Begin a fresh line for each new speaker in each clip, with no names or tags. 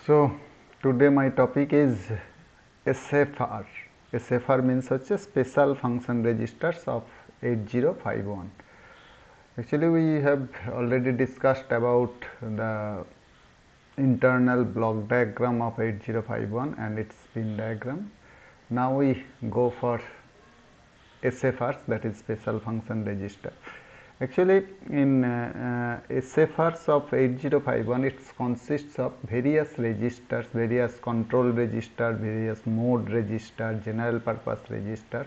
So today my topic is SFR. SFR means special function registers of 8051. Actually we have already discussed about the internal block diagram of 8051 and its pin diagram. Now we go for SFRs, that is special function register. Actually in SFRs of 8051 it consists of various registers, various control registers, various mode registers, general purpose registers,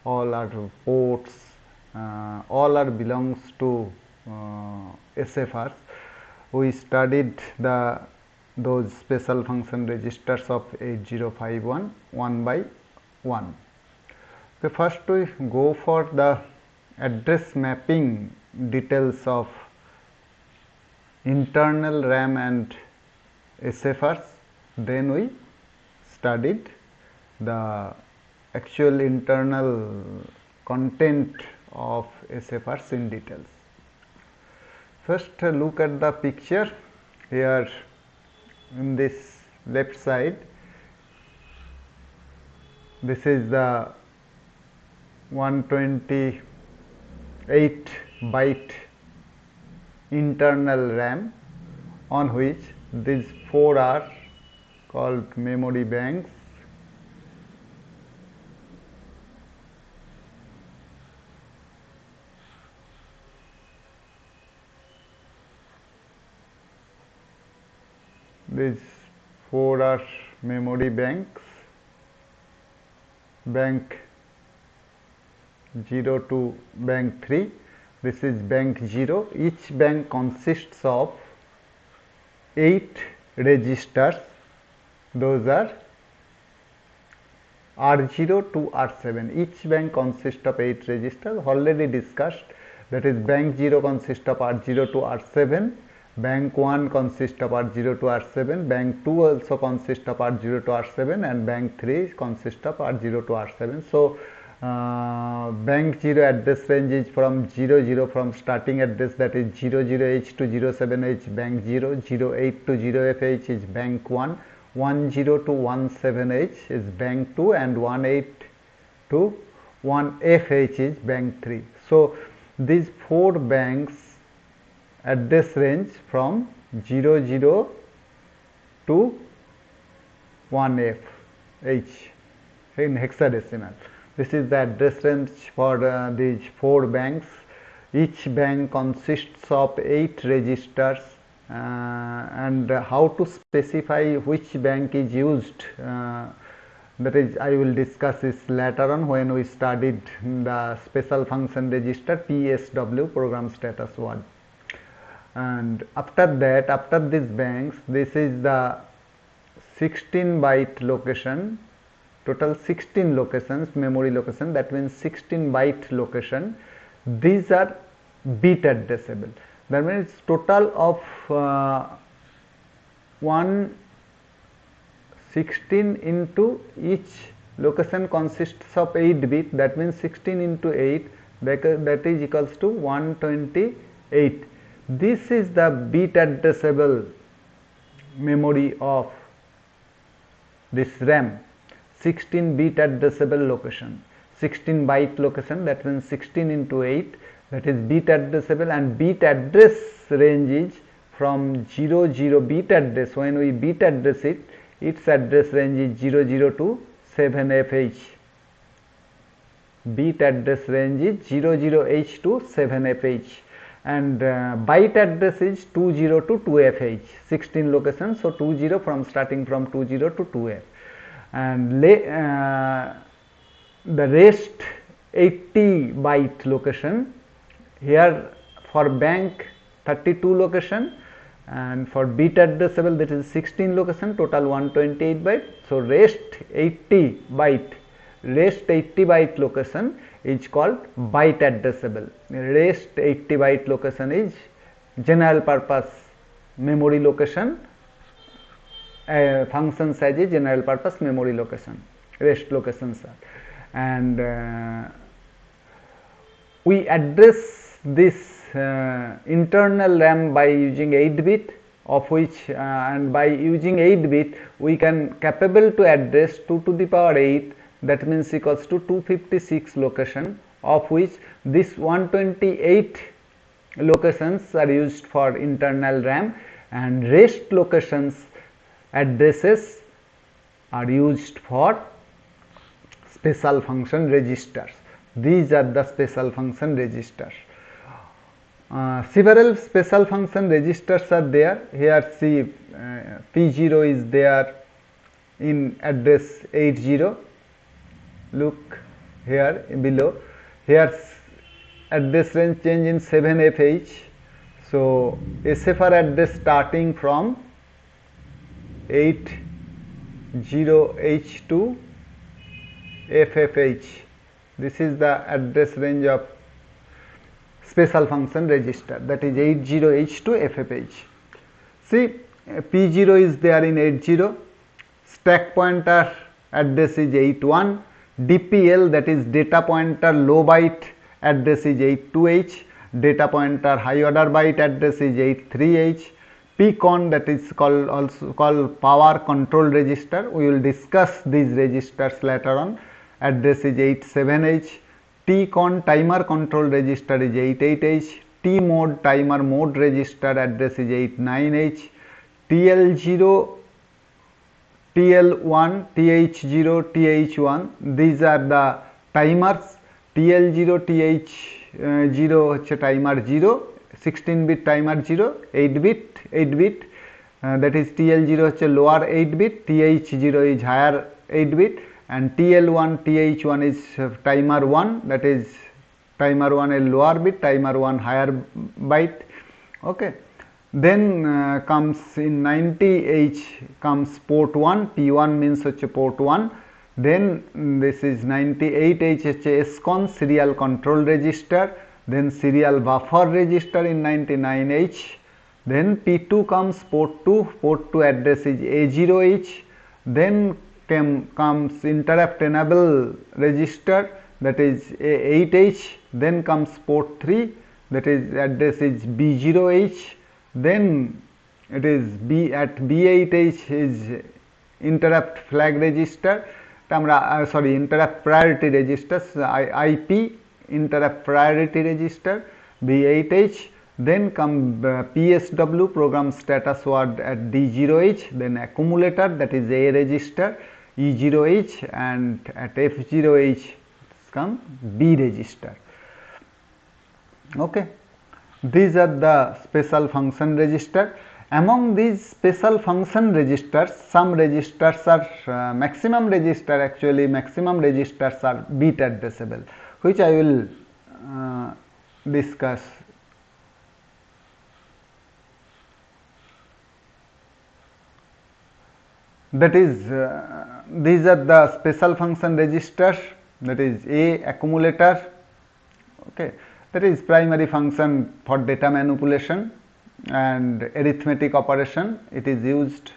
all are ports, all are belongs to SFRs. We studied those special function registers of 8051 one by one. So first we go for the address mapping details of internal RAM and SFRs. Then we studied the actual internal content of SFRs in details. First look at the picture here in this left side. This is the 128 byte internal RAM on which these four are called memory banks. These four are memory banks, bank 0 to bank 3. This is bank 0. Each bank consists of 8 registers. Those are R0 to R7. Each bank consists of 8 registers, already discussed. That is, bank 0 consists of R0 to R7, bank 1 consists of R0 to R7, bank 2 also consists of R0 to R7, and bank 3 consists of R0 to R7. So bank 0 address range is from 00 from starting address, that is 00H to 07H bank 0, 08 to 0FH is bank 1, 10 to 17H is bank 2, and 18 to 1FH is bank 3. So these four banks address range from 00 to 1FH in hexadecimal. This is the address range for these four banks. Each bank consists of 8 registers, and how to specify which bank is used, that is, I will discuss this later on when we studied the special function register PSW, program status 1. And after that, after these banks, this is the 16 byte location, total 16 locations, memory location, that means 16 byte location. These are bit addressable. That means total of 116 into each location consists of 8 bit, that means 16 into 8, that is equals to 128. This is the bit addressable memory of this RAM. 16 bit addressable location, 16 byte location, that means 16 into 8, that is bit addressable, and bit address range is from 00 bit address. When we bit address it, its address range is 00 to 7FH. Bit address range is 00H to 7FH, and byte address is 20 to 2FH, 16 locations, so 20 from starting from 20 to 2F. And the rest 80 byte location, here for bank 32 location, and for bit addressable that is 16 location, total 128 byte. So rest 80 byte location is called byte addressable. Rest 80 byte location is general purpose memory location. Function size is general purpose memory location, rest locations are. And we address this internal RAM by using 8 bit, of which and by using 8 bit we can capable to address 2 to the power 8, that means equals to 256 location, of which this 128 locations are used for internal RAM and rest locations addresses are used for special function registers. These are the special function registers. Several special function registers are there. Here see P0 is there in address 80. Look here below. Here address range change in 7FH. So SFR address starting from 80H to FFH. This is the address range of special function register, that is 80H to FFH. See P0 is there in 80, stack pointer address is 81, DPL that is data pointer low byte address is 82H, data pointer high order byte address is 83H, PCON that is also called power control register, we will discuss these registers later on, address is 87H, TCON timer control register is 88H, TMOD timer mode register address is 89H, TL0, TL1, TH0, TH1, these are the timers, TL0, TH0 হচ্ছে timer 0, 16 bit timer 0, 8 bit that is TL0 হচ্ছে lower 8 bit, TH0 is higher 8 bit and TL1, TH1 is timer 1, that is timer 1 a lower bit, timer 1 higher byte. Okay. Then comes in 90H comes port 1, P1 means হচ্ছে port 1. Then this is 98H হচ্ছে SCON serial control register, then serial buffer register in 99H. Then P2 comes port 2 address is A0H. Then comes interrupt enable register, that is A8H. Then comes port 3, that is address is B0H. Then it is at B8H is interrupt flag register, interrupt priority registers, IP interrupt priority register, B8H. Then come PSW program status word at D0H, then accumulator that is A register, E0H, and at F0H come B register. Okay. These are the special function register. Among these special function registers, some registers are maximum registers are bit addressable, which I will discuss. That is these are the special function registers, that is A accumulator, okay, that is primary function for data manipulation and arithmetic operation. It is used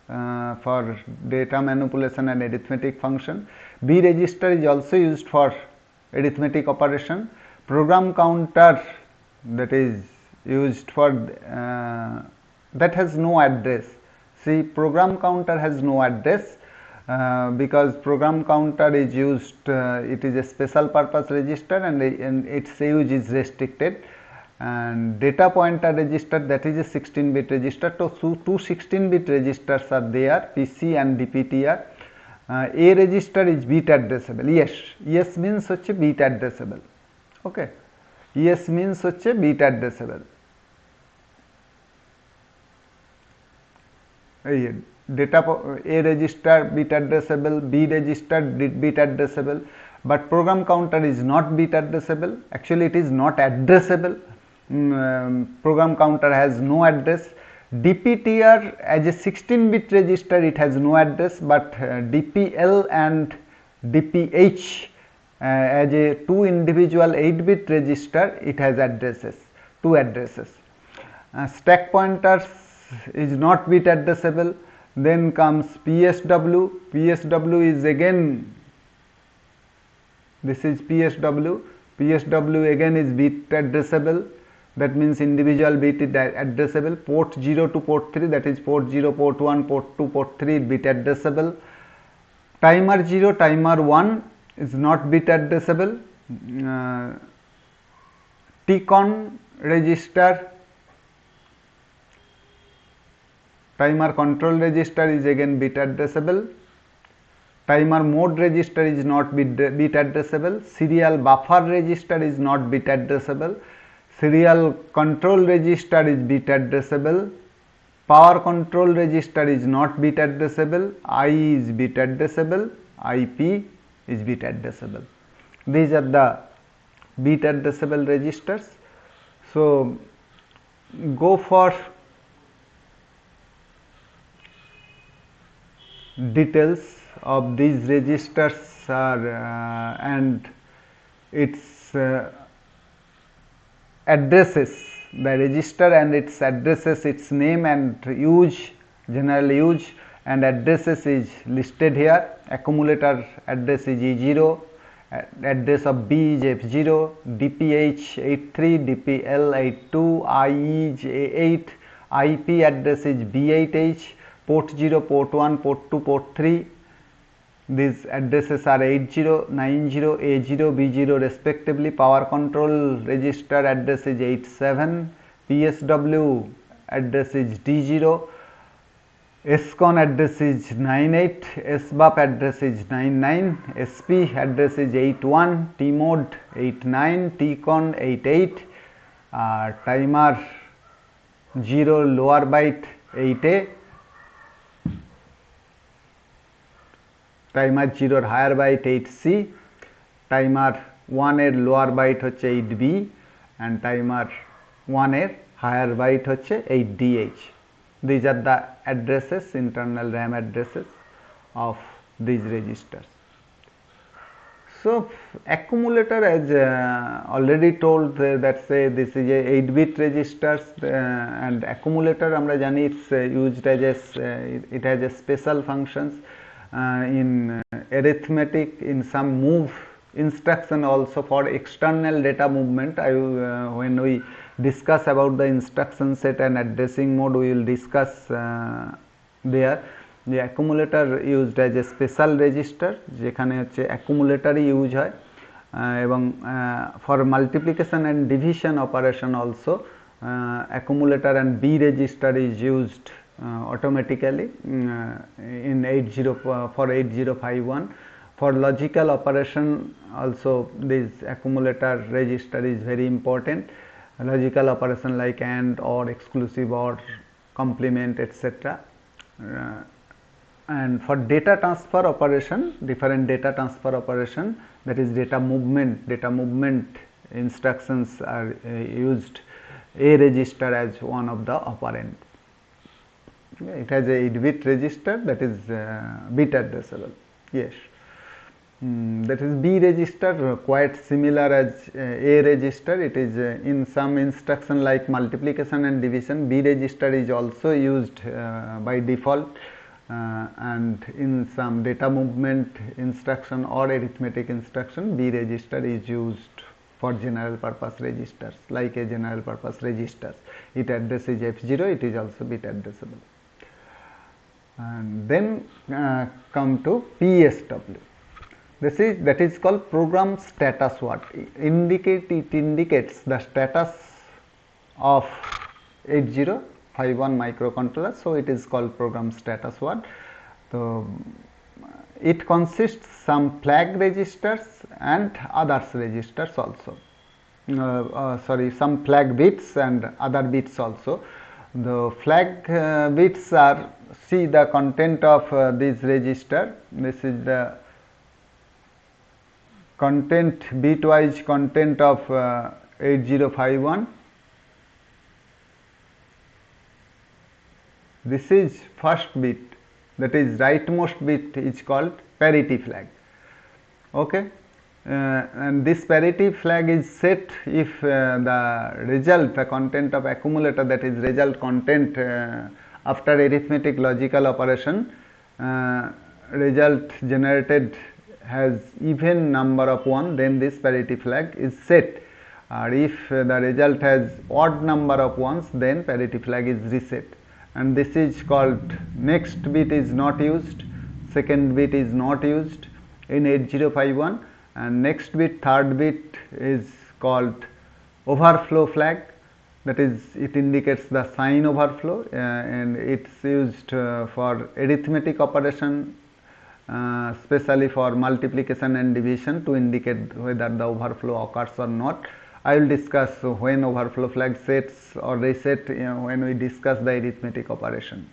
for data manipulation and arithmetic function. B register is also used for arithmetic operation. Program counter that is used for that has no address. See, program counter has no address because program counter is used, it is a special purpose register and its use is restricted. And data pointer register, that is a 16 bit register. So two 16 bit registers are there, PC and DPTR. A register is bit addressable. Yes means হচ্ছে bit addressable. Okay, yes means হচ্ছে bit addressable. Data A register bit addressable, B register bit addressable, but program counter is not bit addressable. Actually it is not addressable. Program counter has no address. DPTR as a 16 bit register it has no address, but DPL and DPH as a two individual 8 bit register it has addresses, two addresses. Stack pointers is not bit addressable. Then comes PSW. PSW is again, this is PSW. PSW again is bit addressable. that means individual bit is addressable. Port 0 to port 3, that is port 0, port 1, port 2, port 3 bit addressable. Timer 0, timer 1 is not bit addressable. TCON register, timer control register is again bit addressable. Timer mode register is not bit addressable. Serial buffer register is not bit addressable. Serial control register is bit addressable. Power control register is not bit addressable. IE is bit addressable. IP is bit addressable. These are the bit addressable registers. So go for details of these registers and its addresses, the register and its addresses, its name and use, general use and addresses is listed here. Accumulator address is E0, address of B is F0, DPH83, DPL82, IE is A8, IP address is B8H, port 0, port 1, port 2, port 3. These addresses are 80, 90, A0, B0 respectively. Power control register address is 87, PSW address is D0, SCON address is 98, SBUF address is 99, SP address is 81, TMOD 89, TCON 88, timer 0 lower byte 8A, timer 0 higher byte 8C, timer 1 এর lower byte হচ্ছে 8B and timer 1 এর higher byte হচ্ছে 8DH. These are the addresses, internal RAM addresses of these registers. So accumulator, as already told, that say this is a 8-bit registers and accumulator আমরা জানি it's used as it has a special functions in arithmetic, in some move instruction also for external data movement. When we discuss about the instruction set and addressing mode, we will discuss there. The accumulator used as a special register, যেখানে হচ্ছে accumulator use হয় এবং for multiplication and division operation also accumulator and B register is used automatically in 8051. For logical operation also this accumulator register is very important. Logical operation like AND, OR, exclusive OR, complement, etc. And for data transfer operation, different data transfer operation, that is data movement instructions are used A register as one of the operands. It has a 8-bit register that is bit addressable. Yes, that is B register, quite similar as A register. It is in some instruction like multiplication and division, B register is also used by default, and in some data movement instruction or arithmetic instruction, B register is used for general purpose registers, like a general purpose registers. It addresses F0, it is also bit addressable. And then come to PSW. That is called program status word. It indicates the status of 8051 microcontroller, so it is called program status word. So it consists some flag registers and others registers also. Some flag bits and other bits also. The flag bits are, see the content of this register. This is the content, bitwise content of 8051. This is first bit, that is rightmost bit is called parity flag. Okay, and this parity flag is set if the result, the content of accumulator, that is result content after arithmetic logical operation, result generated has even number of 1, then this parity flag is set. or if the result has odd number of ones, then parity flag is reset, and this is called, next bit is not used, second bit is not used in 8051, and next bit, third bit is called overflow flag, that is it indicates the sign overflow, and it's used for arithmetic operation, especially for multiplication and division, to indicate whether the overflow occurs or not. I will discuss when overflow flag sets or reset when we discuss the arithmetic operation.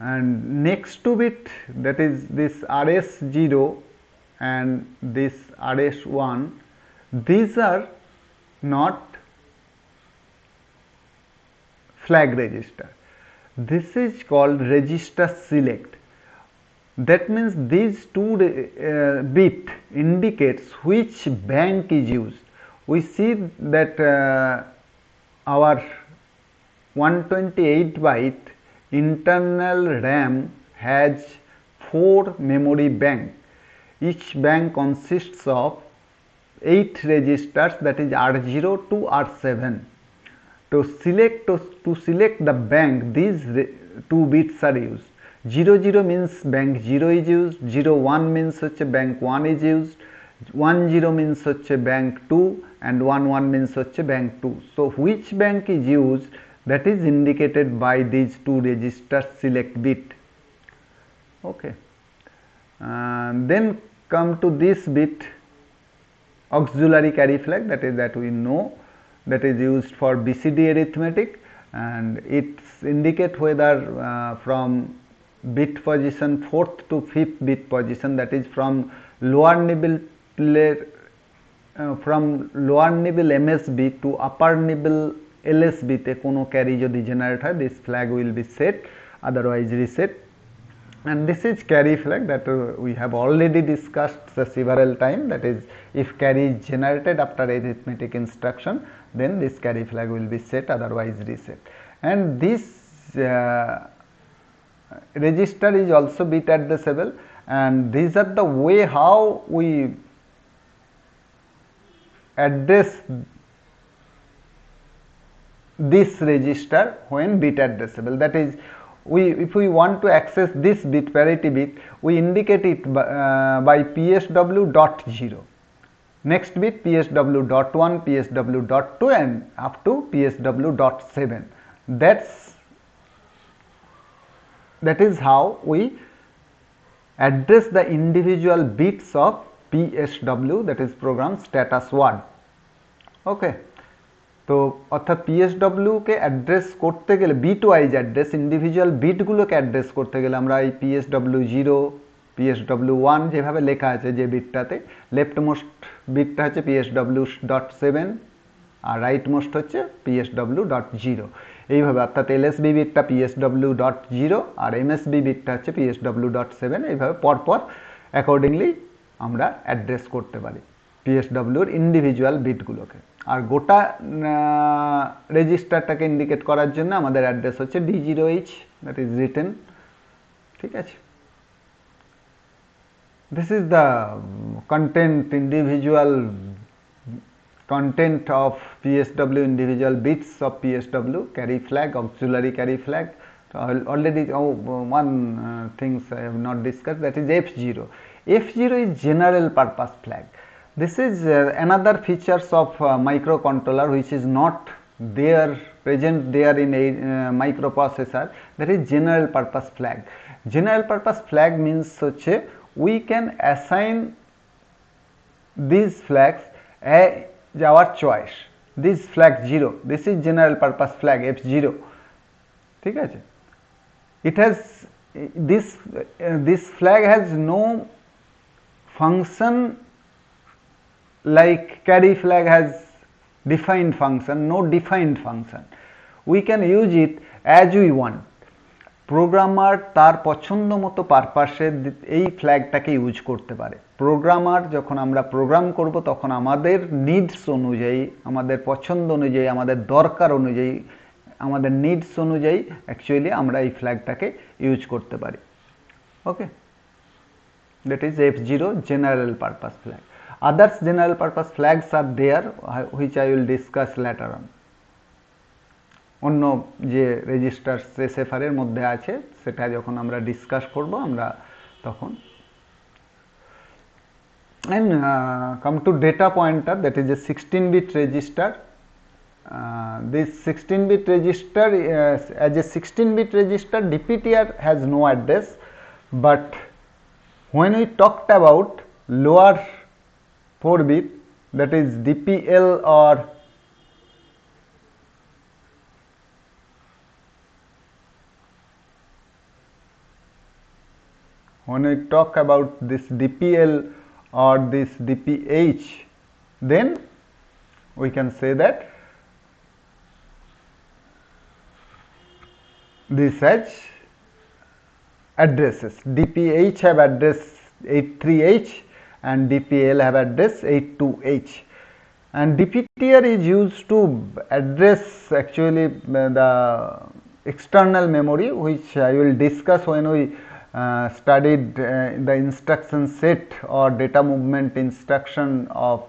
And next to bit, that is this RS0 and this RS1, these are not flag register. This is called register select. That means these two bit indicates which bank is used. We see that our 128 byte internal RAM has 4 memory bank. Each bank consists of 8 registers, that is R0 to R7. To select the bank, these 2 bits are used. 00 means bank 0 is used, 01 means bank 1 is used, 10 means bank 2, and 11 means bank 2. So which bank is used, that is indicated by these 2 register select bit. Okay. Then come to this bit, auxiliary carry flag, that we know, that is used for BCD arithmetic, and it indicate whether from bit position 4th to 5th bit position, that is from lower nibble MSB to upper nibble LSB te kono carry jodi generate hoy, this flag will be set, otherwise reset. And this is carry flag that we have already discussed several times, that is if carry is generated after arithmetic instruction, then this carry flag will be set, otherwise reset. And this register is also bit addressable, and these are the way how we address this register when bit addressable. That is, if we want to access this bit, parity bit, we indicate it by PSW.0. Next bit PSW.1, PSW.2, and up to PSW.7. That is how we address the individual bits of PSW, that is program status 1. Okay. তো অর্থাৎ PSW কে address করতে গেলে bit wise address, individual বিটগুলোকে address করতে গেলে আমরা এই PSW0, PSW1 যেভাবে লেখা আছে যে বিটটাতে, লেফট মোস্ট বিটটা হচ্ছে PSW.7 আর রাইট মোস্ট হচ্ছে PSW.0, এইভাবে, অর্থাৎ LSB বিটটা PSW.0 আর MSB বিটটা হচ্ছে PSW.7, এইভাবে পরপর অ্যাকর্ডিংলি আমরা অ্যাড্রেস করতে পারি PSWর ইন্ডিভিজুয়াল বিটগুলোকে। আর গোটা রেজিস্টারটাকে ইন্ডিকেট করার জন্য আমাদের অ্যাড্রেস হচ্ছে D0H, দ্যাট ইজ রিটেন। ঠিক আছে, this is the content of PSW, individual bits of PSW, carry flag, auxiliary carry flag. So already one things I have not discussed, that is F0. F0 is general purpose flag. This is another features of microcontroller which is not present there in a microprocessor, that is general purpose flag. General purpose flag means we can assign these flags our choice. This flag 0, this is general purpose flag F0. ঠিক আছে, it has this flag has no function like carry flag has defined function, no defined function. We can use it as we want. Programmer তার পছন্দ মতো পারপাসে এই ফ্ল্যাগটাকে use করতে পারে। Programmer যখন আমরা প্রোগ্রাম করব তখন আমাদের নিডস অনুযায়ী, আমাদের পছন্দ অনুযায়ী, আমাদের দরকার অনুযায়ী, আমাদের নিডস অনুযায়ী অ্যাকচুয়ালি আমরা এই ফ্ল্যাগটাকে ইউজ করতে পারি। Okay, that is F0 general purpose flag. Others general purpose flags are there, which I will discuss later on. অন্য যে রেজিস্টার SFR এর মধ্যে আছে সেটা যখন আমরা ডিসকাস করব আমরা তখন। And come to data pointer, that is a 16-bit register. This 16-bit register, as a 16-bit register, DPTR has no address, but when we talked about lower 4-bit, that is DPL or when we talk about this DPL or this DPH, then we can say that this has addresses. DPH have address 83H and DPL have address 82H, and DPTR is used to address actually the external memory, which I will discuss when we studied the instruction set or data movement instruction of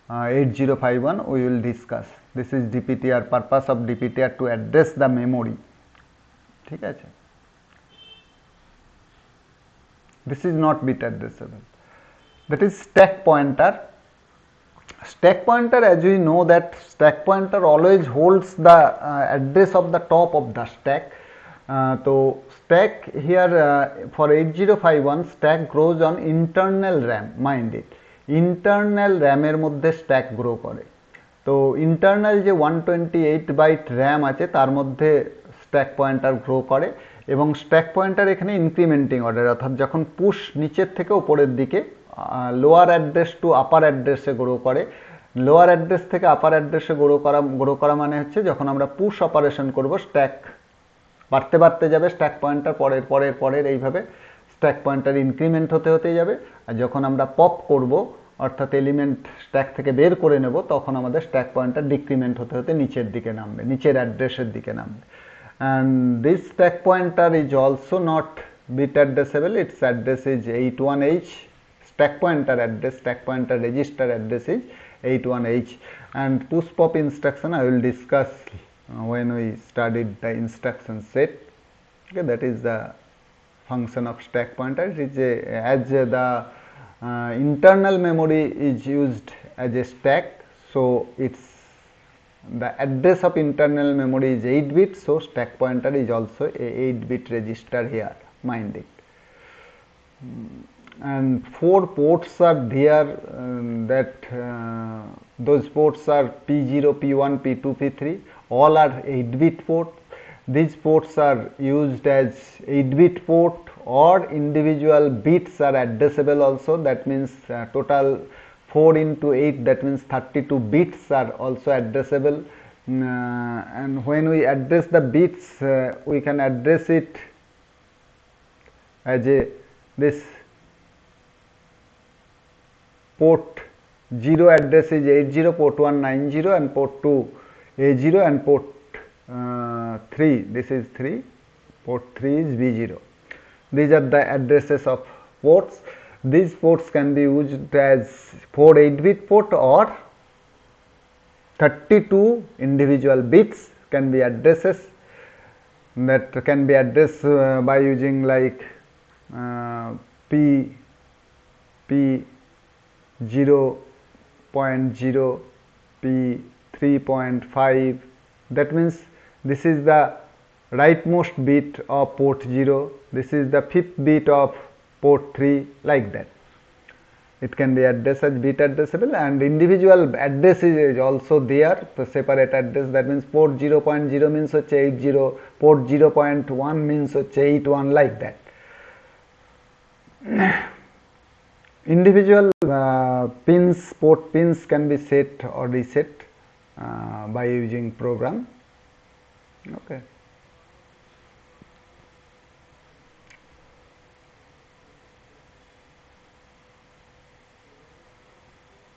8051. We will discuss. This is DPTR, purpose of DPTR to address the memory. ঠিক আছে, this is not bit addressable. That is stack pointer. Stack pointer, as we know that stack pointer always holds the address of the top of the stack. So stack here for 8051 stack grows on internal RAM, mind it, internal RAM এর মধ্যে stack grow করে। তো internal যে 128 byte RAM আছে তার মধ্যে stack pointer grow করে, এবং stack pointer এখানে ইনক্রিমেন্টিং অর্ডার, অর্থাৎ যখন পুশ নিচের থেকে উপরের দিকে লোয়ার অ্যাড্রেস টু আপার অ্যাড্রেসে গ্রো করে, লোয়ার অ্যাড্রেস থেকে আপার অ্যাড্রেসে গ্রো করা মানে হচ্ছে যখন আমরা পুশ অপারেশন করব স্ট্যাক বাড়তে বাড়তে যাবে, স্ট্যাক পয়েন্টার পরের পরের পরের এইভাবে স্ট্যাক পয়েন্টার ইনক্রিমেন্ট হতে হতে যাবে, আর যখন আমরা পপ করব অর্থাৎ এলিমেন্ট স্ট্যাক থেকে বের করে নেব তখন আমাদের স্ট্যাক পয়েন্টার ডিক্রিমেন্ট হতে হতে নিচের দিকে নামবে, নিচের অ্যাড্রেসের দিকে নামবে। And this stack pointer is also not bit addressable, its address is 81H, stack pointer address, stack pointer register address is 81H, and push pop instruction I will discuss when we studied the instruction set. Okay, that is the function of stack pointer. It is as the internal memory is used as a stack, so its the address of internal memory is 8-bit, so stack pointer is also a 8-bit register here, mind it. And 4 ports are there, that those ports are P0, P1, P2, P3, all are 8-bit ports. These ports are used as 8-bit port, or individual bits are addressable also, that means total 4 into 8, that means 32 bits are also addressable. And when we address the bits, we can address it as a this port 0 address is 80, port 1 90, and port 2 A0, and port 3, this is 3, port 3 is B0. These are the addresses of ports. These ports can be used as 4 8-bit port, or 32 individual bits can be addresses, that can be addressed by using like P0.0, P3.5, that means this is the rightmost bit of port 0, this is the 5th bit of port 3, like that. It can be addressed as bit addressable, and individual address is also there, the separate address, that means port 0.0 means 80, port 0.1 means 81, like that. Individual pins, port pins can be set or reset by using program. Okay.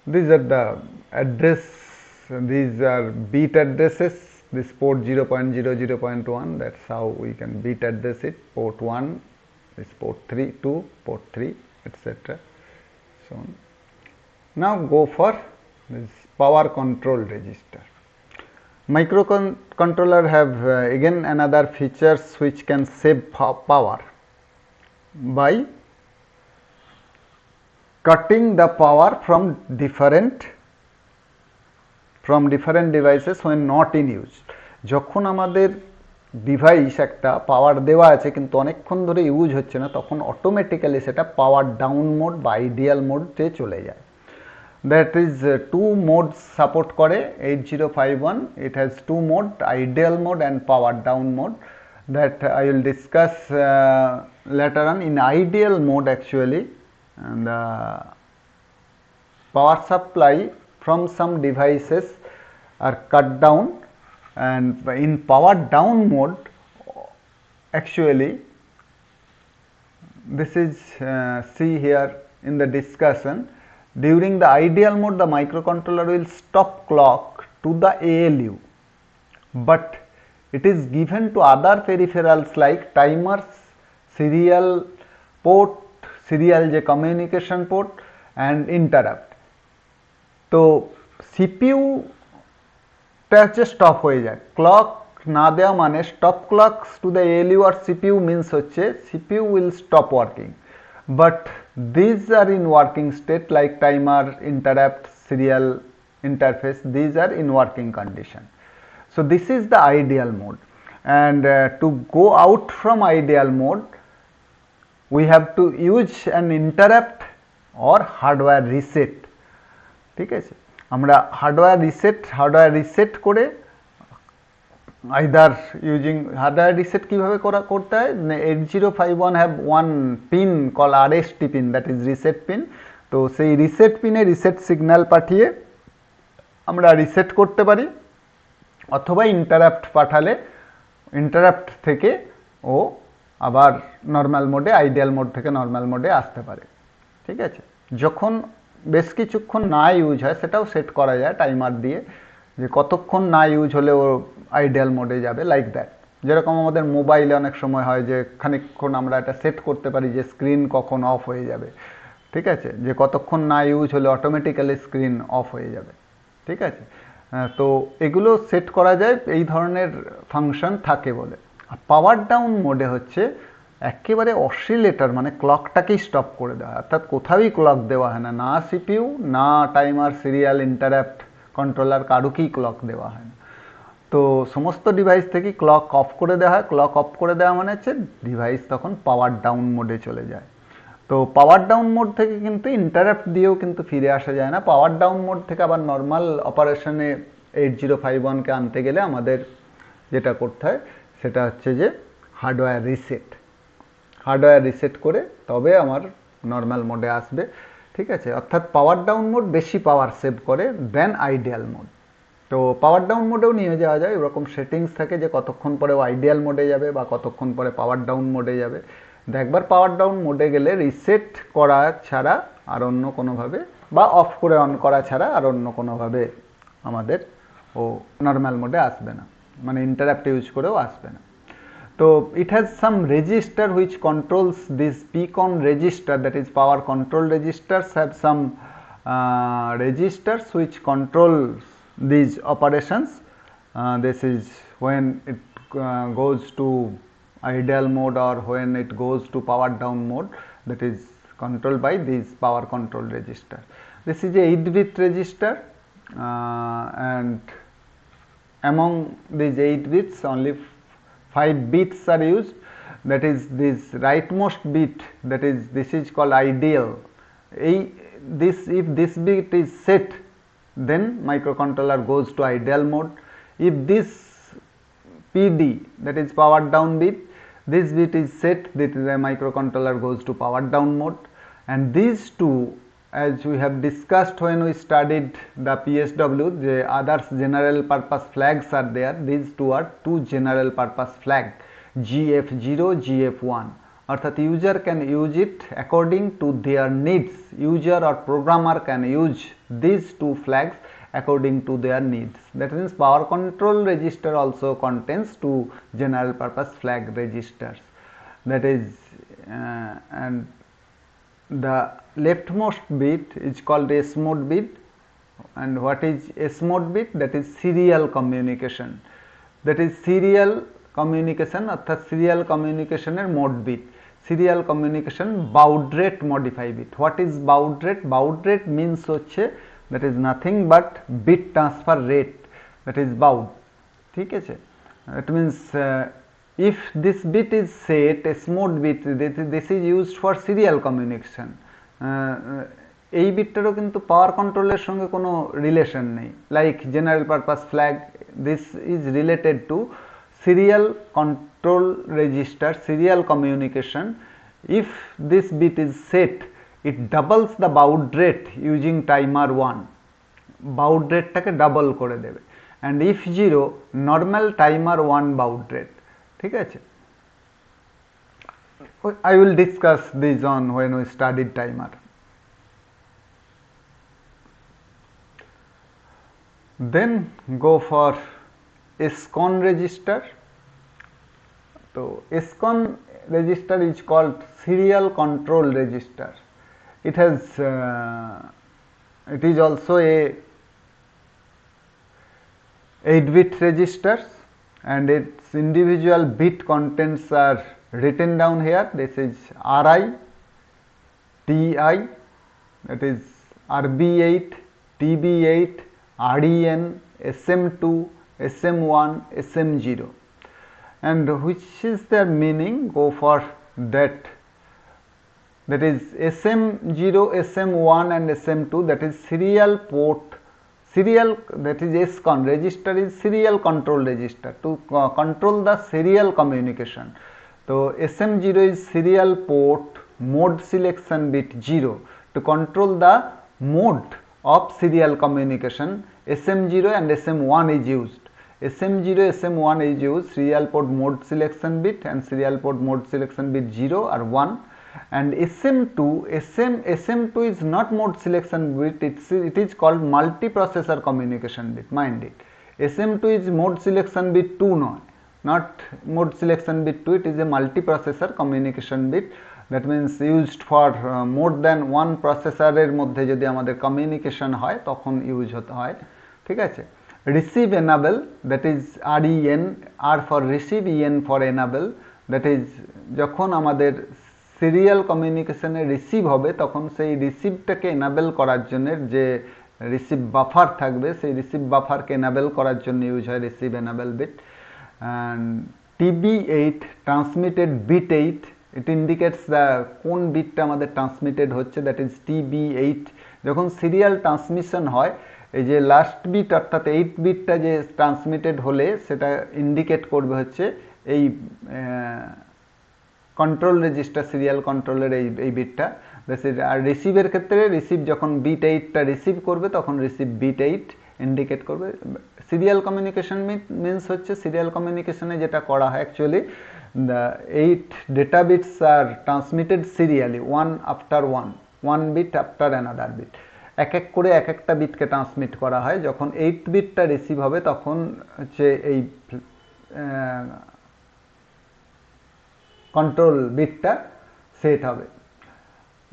These are the address, these are bit addresses, this port 0.0, 0.1, that's how we can bit address it, port 1, this port 3, 2, port 3, etc. So on. Now go for this power control register. Microcontroller have again another features which can save power by cutting the power from different devices when not in use. যখন আমাদের device একটা পাওয়ার দেওয়া আছে কিন্তু অনেকক্ষণ ধরে use হচ্ছে না, তখন অটোমেটিক্যালি সেটা পাওয়ার ডাউন মোড বা আইডিয়াল মোডে চলে যায়। That is two modes support করে 8051. It has two mode, ideal mode and power down mode, that I will discuss later on. In ideal mode actually, and power supply from some devices are cut down, and in power down mode actually this is see here in the discussion. During the ideal mode, the microcontroller will stop clock to the ALU, but it is given to other peripherals like timers, serial port, serial je communication port and interrupt. তো CPU টা হচ্ছে stop হয়ে যায়, clock না দেওয়া মানে stop clocks to the ALU or CPU means হচ্ছে CPU will stop working, but these are in working state like timer, interrupt, serial interface, these are in working condition. So this is the ideal mode, and to go out from ideal mode we have to use an interrupt or hardware reset. ঠিক আছে, আমরা hardware reset করে either using hardware reset কিভাবে করতে হয়, 8051 have one pin called RST pin, that is reset pin. তো সেই reset পিনে রিসেট সিগন্যাল পাঠিয়ে আমরা রিসেট করতে পারি, অথবা ইন্টারাপ্ট পাঠালে ইন্টারাপ্ট থেকে ও আবার নর্মাল মোডে, আইডিয়াল মোড থেকে নর্মাল মোডে আসতে পারে। ঠিক আছে, যখন বেশ কিছুক্ষণ না ইউজ হয় সেটাও সেট করা যায় টাইমার দিয়ে, যে কতক্ষণ না ইউজ হলে ও আইডিয়াল মোডে যাবে, লাইক দ্যাট। যেরকম আমাদের মোবাইলে অনেক সময় হয় যে খানিকক্ষণ আমরা এটা সেট করতে পারি যে স্ক্রিন কখন অফ হয়ে যাবে। ঠিক আছে, যে কতক্ষণ না ইউজ হলে অটোমেটিক্যালি স্ক্রিন অফ হয়ে যাবে। ঠিক আছে, তো এগুলো সেট করা যায়, এই ধরনের ফাংশন থাকে বলে। আর পাওয়ার ডাউন মোডে হচ্ছে একেবারে অসিলেটর, মানে ক্লকটাকেই স্টপ করে দেওয়া, অর্থাৎ কোথাওই ক্লক দেওয়া হয় না, না সিপিইউ না টাইমার, সিরিয়াল, ইন্টারাপ্ট, কন্ট্রোলার, কারুকেই ক্লক দেওয়া হয় না। তো সমস্ত ডিভাইস থেকে ক্লক অফ করে দেওয়া হয়। ক্লক অফ করে দেওয়া মানে হচ্ছে ডিভাইস তখন পাওয়ার ডাউন মোডে চলে যায়। তো পাওয়ার ডাউন মোড থেকে কিন্তু ইন্টারাপ্ট দিয়েও কিন্তু ফিরে আসা যায় না। পাওয়ার ডাউন মোড থেকে আবার নর্মাল অপারেশনে 8051কে আনতে গেলে আমাদের যেটা করতে হয় সেটা হচ্ছে যে হার্ডওয়্যার রিসেট করে তবে আমার নর্মাল মোডে আসবে। ঠিক আছে, অর্থাৎ পাওয়ার ডাউন মোড বেশি পাওয়ার সেভ করে দেন আইডিয়াল মোড। তো পাওয়ার ডাউন মোডেও নিয়ে যাওয়া যায়, এরকম সেটিংস থাকে যে কতক্ষণ পরে আইডিয়াল মোডে যাবে বা কতক্ষণ পরে পাওয়ার ডাউন মোডে যাবে। একবার পাওয়ার ডাউন মোডে গেলে রিসেট করা ছাড়া আর অন্য কোনোভাবে, বা অফ করে অন করা ছাড়া আর অন্য কোনোভাবে আমাদের ও নর্মাল মোডে আসবে না, মানে ইন্টারাপ্ট ইউজ করেও আসবে না। তো it has some register which controls this PCON register, that is power control registers have some registers which controls these operations. This is when it goes to ideal mode or when it goes to power down mode, that is controlled by these power control register. This is a 8-bit register, and among these 8 bits only 5 bits are used, that is this rightmost bit, that is this is called ideal. If this bit is set, then microcontroller goes to ideal mode. If this PD, that is power down bit, this bit is set, that the microcontroller goes to power down mode. And these two, as we have discussed when we studied the PSW, the others general purpose flags are there. These two are two general purpose flag, GF0, GF1. অর্থাৎ user can use it according to their needs. User or programmer can use these two flags according to their needs. That means power control register also contains two general purpose flag registers. That is and the leftmost bit is called S mode bit. And what is S mode bit? That is serial communication. That is serial communication অর্থাৎ serial কমিউনিকেশনের mode bit, serial communication baud rate modify bit. What is baud rate? Baud rate means হচ্ছে that is nothing but bit transfer rate, that is baud. ঠিক আছে, it means if this bit is set, S mode bit, this is used for serial communication. এই বিটটারও কিন্তু পাওয়ার কন্ট্রোলের সঙ্গে কোনো relation নেই। Like general purpose flag, this is related to serial control register, serial communication. If this bit is set, it doubles the baud rate using timer 1, baud rate টাকে double করে দেবে। and if 0, normal timer 1 baud rate। ঠিক আছে, I will discuss this on when we studied timer। then go for SCON register। So SCON register is called serial control register. It has it is also a 8-bit register and its individual bit contents are written down here. This is RI, TI, that is RB8, TB8, REN, SM2, SM1, SM0, and which is their meaning? Go for that, that is SM0, SM1 and SM2, that is serial port, serial, that is SCON register is serial control register to control the serial communication. So SM0 is serial port mode selection bit 0 to control the mode of serial communication. SM0 and SM1 is used. SM0, SM1 is used, serial port mode selection bit and serial port mode selection bit 0 or 1, and SM2, SM2 is not mode selection bit, it is called multiprocessor communication bit, mind it. SM2 is mode selection bit 2 not mode selection bit 2, it is a multiprocessor communication bit, that means used for more than one processor এর মধ্যে যদি আমাদের communication হয় তখন use হতে হয়। ঠিক আছে, receive enable, that is REN, R for receive, EN for enable, that is যখন আমাদের সিরিয়াল কমিউনিকেশনে রিসিভ হবে তখন সেই রিসিভটাকে এনাবেল করার জন্য যে রিসিভ বাফার থাকবে সেই রিসিভ বাফারকে এনাবেল করার জন্য ইউজ হয় receive enable bit. and TB8 transmitted bit 8, it indicates the কোন বিটটা আমাদের ট্রান্সমিটেড হচ্ছে, দ্যাট ইজ TB8। যখন সিরিয়াল ট্রান্সমিশন হয় এই যে লাস্ট বিট অর্থাৎ 8 বিটটা যে ট্রান্সমিটেড হলে সেটা ইন্ডিকেট করবে হচ্ছে এই কন্ট্রোল রেজিস্টার সিরিয়াল কন্ট্রোলের এই বিটটা। আর রিসিভের ক্ষেত্রে রিসিভ যখন বিট 8টা রিসিভ করবে তখন রিসিভ বিট 8 ইন্ডিকেট করবে। সিরিয়াল কমিউনিকেশন মিনস হচ্ছে সিরিয়াল কমিউনিকেশনে যেটা করা হয় actually the 8 data bits are transmitted serially one after one bit after another bit, এক এক করে এক একটা বিটকে ট্রান্সমিট করা হয়। যখন 8 বিটটা রিসিভ হবে তখন হচ্ছে এই কন্ট্রোল বিটটা সেট হবে,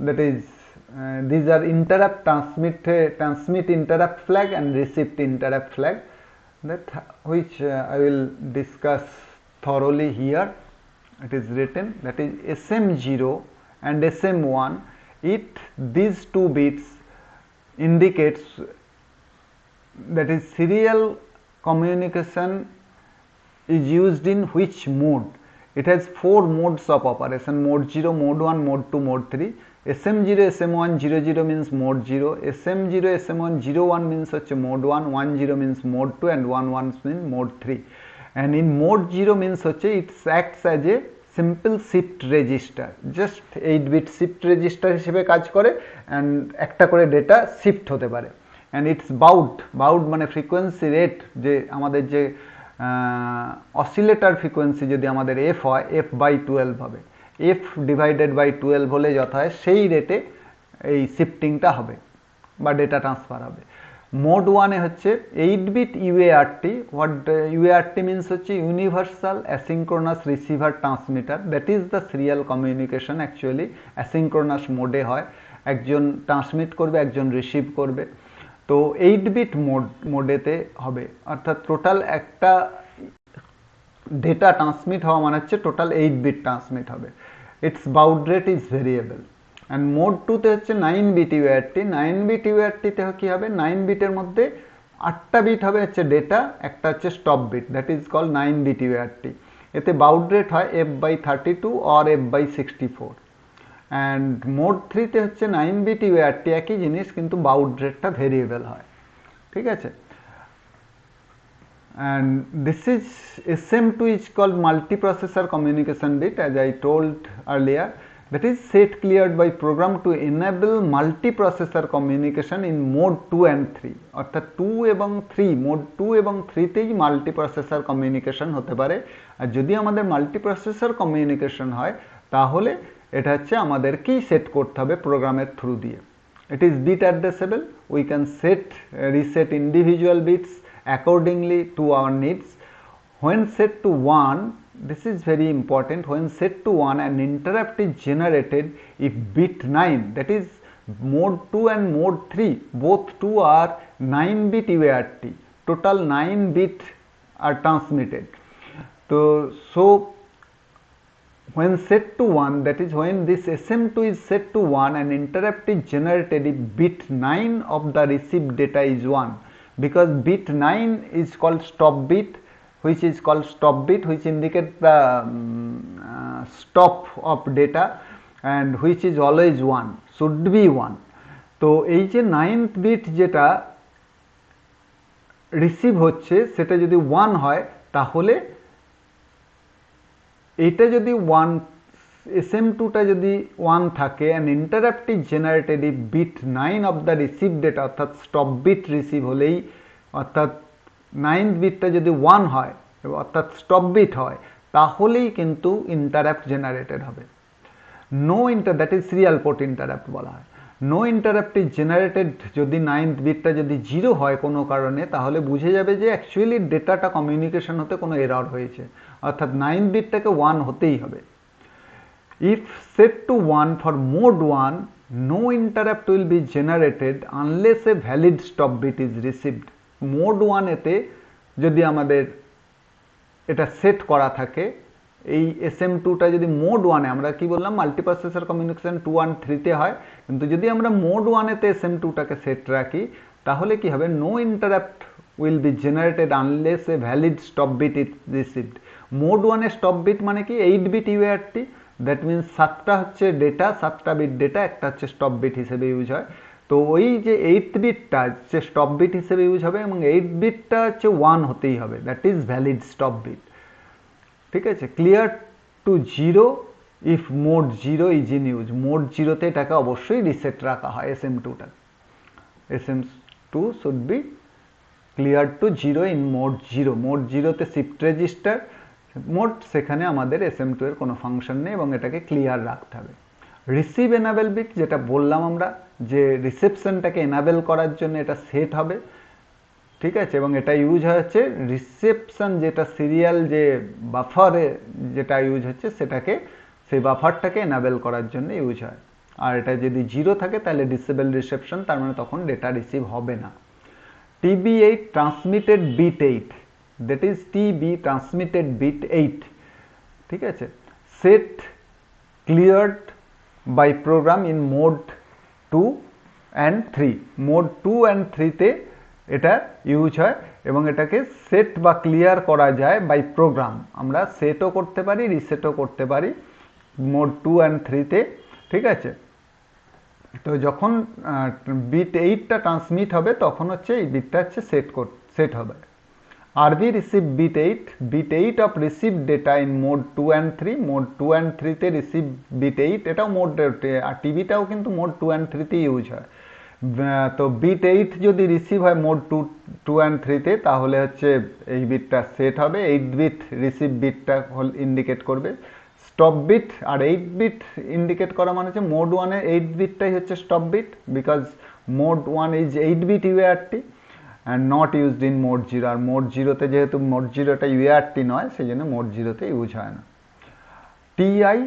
that is these are interrupt transmit interrupt flag and received interrupt flag, that which I will discuss thoroughly here. It is written, that is SM0 and SM1, these two bits indicates that is serial communication is used in which mode. It has 4 modes of operation: mode 0, mode 1, mode 2, mode 3. SM0, SM1, 00 means mode 0, SM0, SM1, 01 means হচ্ছে mode 1, 10 means mode 2 and 11 means mode 3. and in mode 0 means হচ্ছে it acts as a simple shift register, just 8 bit shift register হিসেবে কাজ করে and একটা করে data shift হতে পারে। and it's baud মানে ফ্রিকোয়েন্সি রেট, যে আমাদের যে অসিলেটর ফ্রিকোয়েন্সি যদি আমাদের f হয় f/12 হবে, f ডিভাইডেড বাই 12 হলে যত হয় সেই রেটে এই শিফটিংটা হবে বা ডেটা ট্রান্সফার হবে। মোড ওয়ানে হচ্ছে 8 bit UART. What UART means হচ্ছে universal asynchronous receiver transmitter, that is the serial communication. Actually asynchronous মোডে হয়, একজন ট্রান্সমিট করবে একজন রিসিভ করবে। তো 8 বিট মোডেতে হবে, অর্থাৎ টোটাল একটা ডেটা ট্রান্সমিট হওয়া মানে হচ্ছে টোটাল 8 বিট ট্রান্সমিট হবে। It's bowed rate is variable. And mode টুতে হচ্ছে 9 বিট ইউআরটি। 9 বিট ইউআরটিতে কী হবে, 9 বিটের মধ্যে 8টা বিট হবে হচ্ছে ডেটা, একটা হচ্ছে stop bit, that is call 9 bit UART. এতে বাউড রেট হয় f/32 or f/64। And mode থ্রিতে হচ্ছে 9 বিট ইউআরটি, একই জিনিস কিন্তু বাউড রেটটা ভেরিয়েবল হয়, ঠিক আছে। And this is SM2 is called multiprocessor communication bit, as I told earlier, that is set cleared by program to enable multiprocessor communication in mode 2 and 3 অর্থাৎ 2 এবং 3 মোড 2 এবং 3 তেই মাল্টিপ্রসেসর কমিউনিকেশন হতে পারে। আর যদি আমাদের মাল্টিপ্রসেসর কমিউনিকেশন হয় তাহলে এটা হচ্ছে আমাদের কি সেট করতে হবে প্রোগ্রামের থ্রু দিয়ে। It is bit addressable, we can set reset individual bits accordingly to our needs. When set to 1, this is very important, when set to 1 an interrupt is generated if bit 9, that is mode 2 and mode 3 both 2 are 9 bit UART, total 9 bit are transmitted. So when set to 1, that is when this SM2 is set to 1, an interrupt is generated if bit 9 of the received data is 1, because bit 9 is called stop bit, which indicate the stop of data and which is always 1, should be 1. তো এই যে 9th bit যেটা receive হচ্ছে সেটা যদি 1 হয় তাহলে এটা যদি 1 SM2টা যদি 1 থাকে and interrupt is generated if bit 9 of the received data অর্থাৎ stop bit রিসিভ হলেই, অর্থাৎ 9th বিটটা যদি 1 হয় অর্থাৎ stop bit হয় তাহলেই কিন্তু interrupt generated হবে। that is serial port interrupt বলা হয়। no interrupt is generated যদি 9th বিটটা যদি 0 হয় কোনো কারণে, তাহলে বুঝে যাবে যে অ্যাকচুয়ালি ডেটাটা কমিউনিকেশন হতে কোনো এরর হয়েছে, অর্থাৎ 9th বিটটাকে 1 হতেই হবে। If set to 1 for mode 1, no interrupt will be generated unless a valid stop bit is received. Mode 1 এতে যদি আমাদের এটা সেট করা থাকে, এই SM2টা যদি মোড 1-এ, আমরা কি বললাম মাল্টিপ্রসেসর কমিউনিকেশন 2 and 3 তে হয়, কিন্তু যদি আমরা মোড 1-এতে SM2টাকে সেট রাখি তাহলে কি হবে, no interrupt will be generated unless a valid stop bit is received. মোড 1-এ স্টপ বিট মানে কি 8 বিট UART, দ্যাট মিনস 7টা হচ্ছে ডেটা, 7টা বিট ডেটা, একটা হচ্ছে স্টপ বিট হিসেবে ইউজ হয়। তো ওই যে 8th বিটটা হচ্ছে স্টপ বিট হিসেবে ইউজ হবে এবং 8th বিটটা হচ্ছে 1 হতেই হবে, that is valid stop bit, ঠিক আছে। Clear to 0 if mode 0 is in use, mode 0-তে এটাকে অবশ্যই রিসেট রাখা হয় SM2টা। SM2 should be clear to 0 in mode 0। Mode 0-তে শিফট রেজিস্টার মোড, সেখানে আমাদের SM2 এর কোনো ফাংশন নেই এবং এটাকে ক্লিয়ার রাখতে হবে। রিসিভ এনাবেল বিট, যেটা বললাম আমরা যে রিসেপশনটাকে এনাবেল করার জন্য এটা সেট হবে, ঠিক আছে, এবং এটা ইউজ হচ্ছে রিসেপশন, যেটা সিরিয়াল যে বাফারে যেটা ইউজ হচ্ছে সেটাকে, সেই বাফারটাকে এনাবেল করার জন্য ইউজ হয়। আর এটা যদি 0 থাকে তাহলে ডিসেবল রিসেপশন, তার মানে তখন ডেটা রিসিভ হবে না। TB8 transmitted bit 8, that is TB transmitted bit 8, ঠিক আছে। set cleared by program in mode 2 and 3, mode 2 and 3 তে এটা ইউজ হয় এবং এটাকে সেট বা ক্লিয়ার করা যায় বাই প্রোগ্রাম। আমরা সেটও করতে পারি, রিসেটও করতে পারি মোড 2 and 3 তে, ঠিক আছে। তো যখন বিট 8টা ট্রান্সমিট হবে তখন হচ্ছে এই বিটটা হচ্ছে সেট হবে। RB receive bit 8, bit 8 of received data in mode 2 and 3, mode 2 and 3 তে receive bit 8, এটাও মোড, আর টিভিটাও কিন্তু মোড 2 and 3 তে ইউজ হয়। তো বিট 8 যদি রিসিভ হয় মোড 2 and 3 তে তাহলে হচ্ছে এই বিটটা সেট হবে, 8 বিট রিসিভ বিটটা ইন্ডিকেট করবে স্টপ বিট, আর 8 বিট ইন্ডিকেট করা মানে হচ্ছে মোড 1-এর 8 বিটটাই হচ্ছে stop bit, because mode 1 is 8 bit UART। And not used in mode zero, আর মোড জিরোতে যেহেতু মোড জিরোটা ইউআরটি নয় সেই জন্য মোড জিরোতে ইউজ হয় না। TI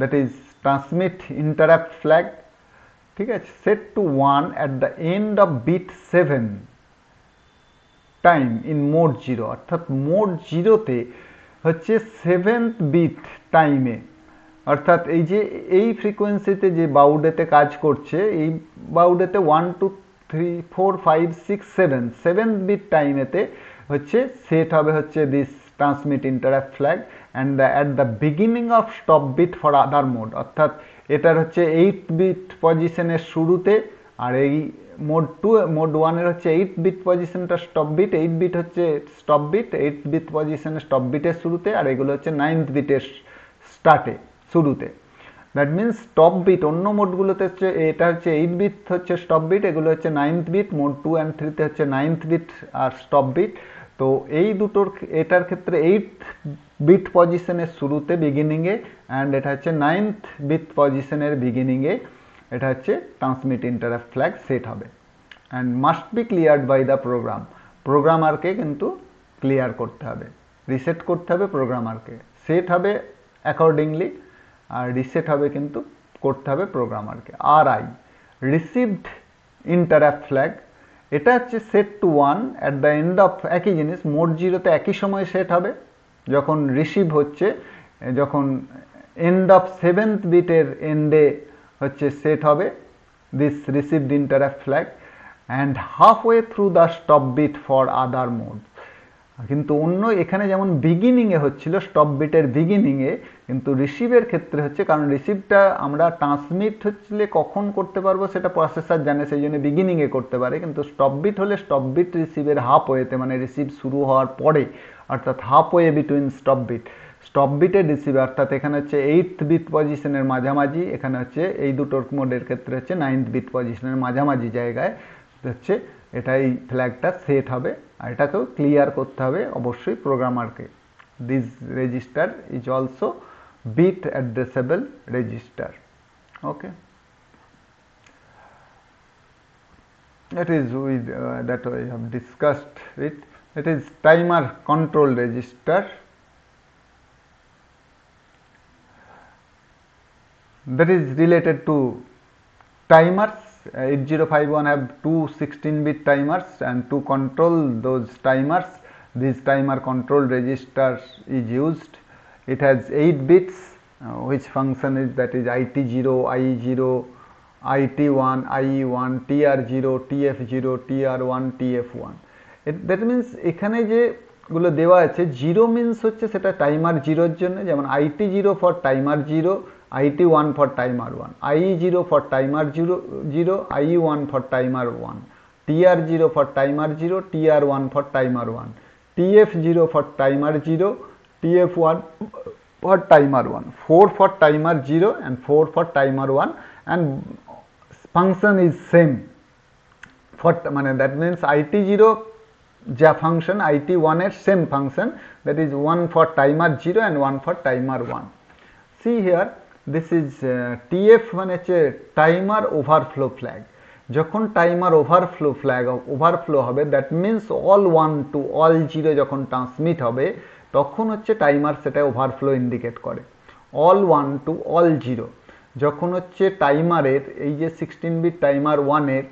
that is transmit interrupt flag, ঠিক আছে, set to 1 at the end of bit 7 time in mode zero, অর্থাৎ মোড জিরোতে হচ্ছে 7th বিট টাইমে, অর্থাৎ এই যে এই ফ্রিকোয়েন্সিতে যে বাউডেতে কাজ করছে, এই বাউডেতে 1 2 3 4 5 6 7 7th বিট টাইমেতে হচ্ছে সেট হবে হচ্ছে this transmit interrupt flag and at the beginning of stop bit for other mode, অর্থাৎ এটার হচ্ছে 8 বিট পজিশনের শুরুতে, আর এই মোড 1 এর হচ্ছে 8 বিট পজিশনটা স্টপ বিট, 8 বিট হচ্ছে স্টপ বিট, 8 বিট পজিশনে স্টপ বিটের শুরুতে, আর এগুলো হচ্ছে 9th বিটের স্টার্টে শুরুতে। দ্যাট মিনস স্টপ বিট অন্য মোডগুলোতে হচ্ছে এটা হচ্ছে 8 বিট হচ্ছে স্টপ বিট, এগুলো হচ্ছে 9th বিট, মোড 2 অ্যান্ড 3 তে হচ্ছে 9th বিট আর স্টপ বিট। তো এই দুটোর এটার ক্ষেত্রে 8th বিট পজিশনের শুরুতে বিগিনিংয়ে, অ্যান্ড এটা হচ্ছে 9th বিট পজিশনের বিগিনিংয়ে এটা হচ্ছে ট্রান্সমিট ইন্টারাপ্ট ফ্ল্যাগ সেট হবে, and must be cleared by the program, প্রোগ্রামারকে কিন্তু ক্লিয়ার করতে হবে, রিসেট করতে হবে প্রোগ্রামারকে, সেট হবে অ্যাকর্ডিংলি আর রিসেট হবে কিন্তু করতে হবে প্রোগ্রামারকে। R I received interrupt flag, এটা হচ্ছে set to 1 at the end of, একই জিনিস মোড জিরোতে একই সময় সেট হবে যখন রিসিভ হচ্ছে, যখন এন্ড অফ 7th বিটের এন্ডে হচ্ছে সেট হবে this received interrupt flag and halfway through the stop bit for other mode. কিন্তু অন্য এখানে যেমন বিগিনিংয়ে হচ্ছিল স্টপ বিটের বিগিনিংয়ে, কিন্তু রিসিভের ক্ষেত্রে হচ্ছে, কারণ রিসিভটা আমরা ট্রান্সমিট হচ্ছিলে কখন করতে পারবো সেটা প্রসেসর জানে, সেই জন্য বিগিনিংয়ে করতে পারে, কিন্তু স্টপ বিট হলে স্টপ বিট রিসিভের হাফওয়েতে, মানে রিসিভ শুরু হওয়ার পরে, অর্থাৎ halfway between stop bit, stop বিটের রিসিভ, অর্থাৎ এখানে হচ্ছে 8th বিট পজিশনের মাঝামাঝি, এখানে হচ্ছে এই দুটোর মোডের ক্ষেত্রে হচ্ছে 9th বিট পজিশনের মাঝামাঝি জায়গায় হচ্ছে এটা এই ফ্ল্যাগটা সেট হবে, আর এটাকেও ক্লিয়ার করতে হবে অবশ্যই প্রোগ্রামারকে। This register is also bit addressable register. Okay, that is that we have discussed it. It is timer control register, that is related to timers. 8051 have two 16-bit timers, and to control those timers this timer control register is used. It has 8 bits which function is that is IT0, IE0, IT1, IE1, TR0, TF0, TR1, TF1. that means এখানে যেগুলো দেওয়া আছে, 0 means হচ্ছে সেটা timer 0 এর জন্য, যেমন IT0 for timer 0, IT1 for timer 1, IE0 for timer 0, IE1 for timer 1, TR0 for timer 0, TR1 for timer 1, TF0 for timer 0, TF1 for timer 1, 4 for timer 0 and 4 for timer 1, and function is same for, মানে that means IT0 যা function IT1 এর same function, that is 1 for timer 0 and 1 for timer 1. See here, this is TF মানে হচ্ছে timer overflow flag. যখন timer overflow হবে, that means all 1 to all 0 যখন transmit হবে, তখন হচ্ছে টাইমার সেটা ওভারফ্লো ইন্ডিকেট করে। অল 1 টু অল 0 যখন হচ্ছে টাইমারের এই যে 16-বিট টাইমার 1 এর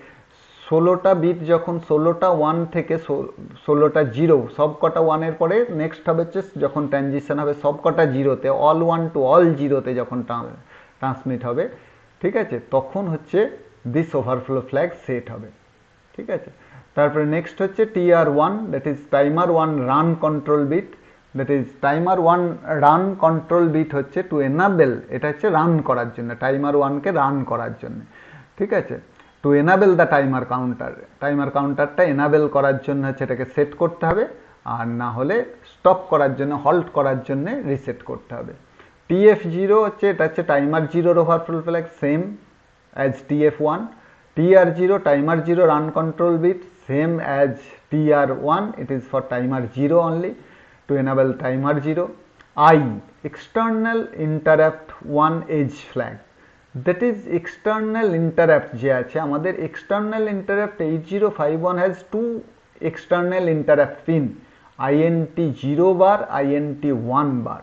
16টা বিট, যখন 16টা 1 থেকে 16টা 0 সব কটা 1 এর পরে নেক্সট হবে হচ্ছে যখন ট্রানজিশন হবে সব কটা 0-তে, অল 1 টু অল 0-তে যখন ট্রান্সমিট হবে, ঠিক আছে, তখন হচ্ছে দিস ওভারফ্লো ফ্ল্যাগ সেট হবে, ঠিক আছে। তারপরে নেক্সট হচ্ছে TR1, that is timer 1 run control bit, that is timer 1 run control bit হচ্ছে টু এনাবেল, এটা হচ্ছে রান করার জন্য, টাইমার 1কে রান করার জন্য, ঠিক আছে। To enable the timer counter, timer কাউন্টারটা এনাবেল করার জন্য হচ্ছে এটাকে সেট করতে হবে, আর না হলে স্টপ করার জন্য, হল্ট করার জন্য রিসেট করতে হবে। TF0 হচ্ছে এটা হচ্ছে টাইমার 0-র overflow flag, same as TF1. TR0 timer 0 run control bit, same as TR1, it is for timer 0 only to enable timer 0. I external interrupt 1 edge flag, that is external interrupt যে আছে আমাদের, external interrupt 8051 has two external interrupt pin INT 0 bar INT 1 বার।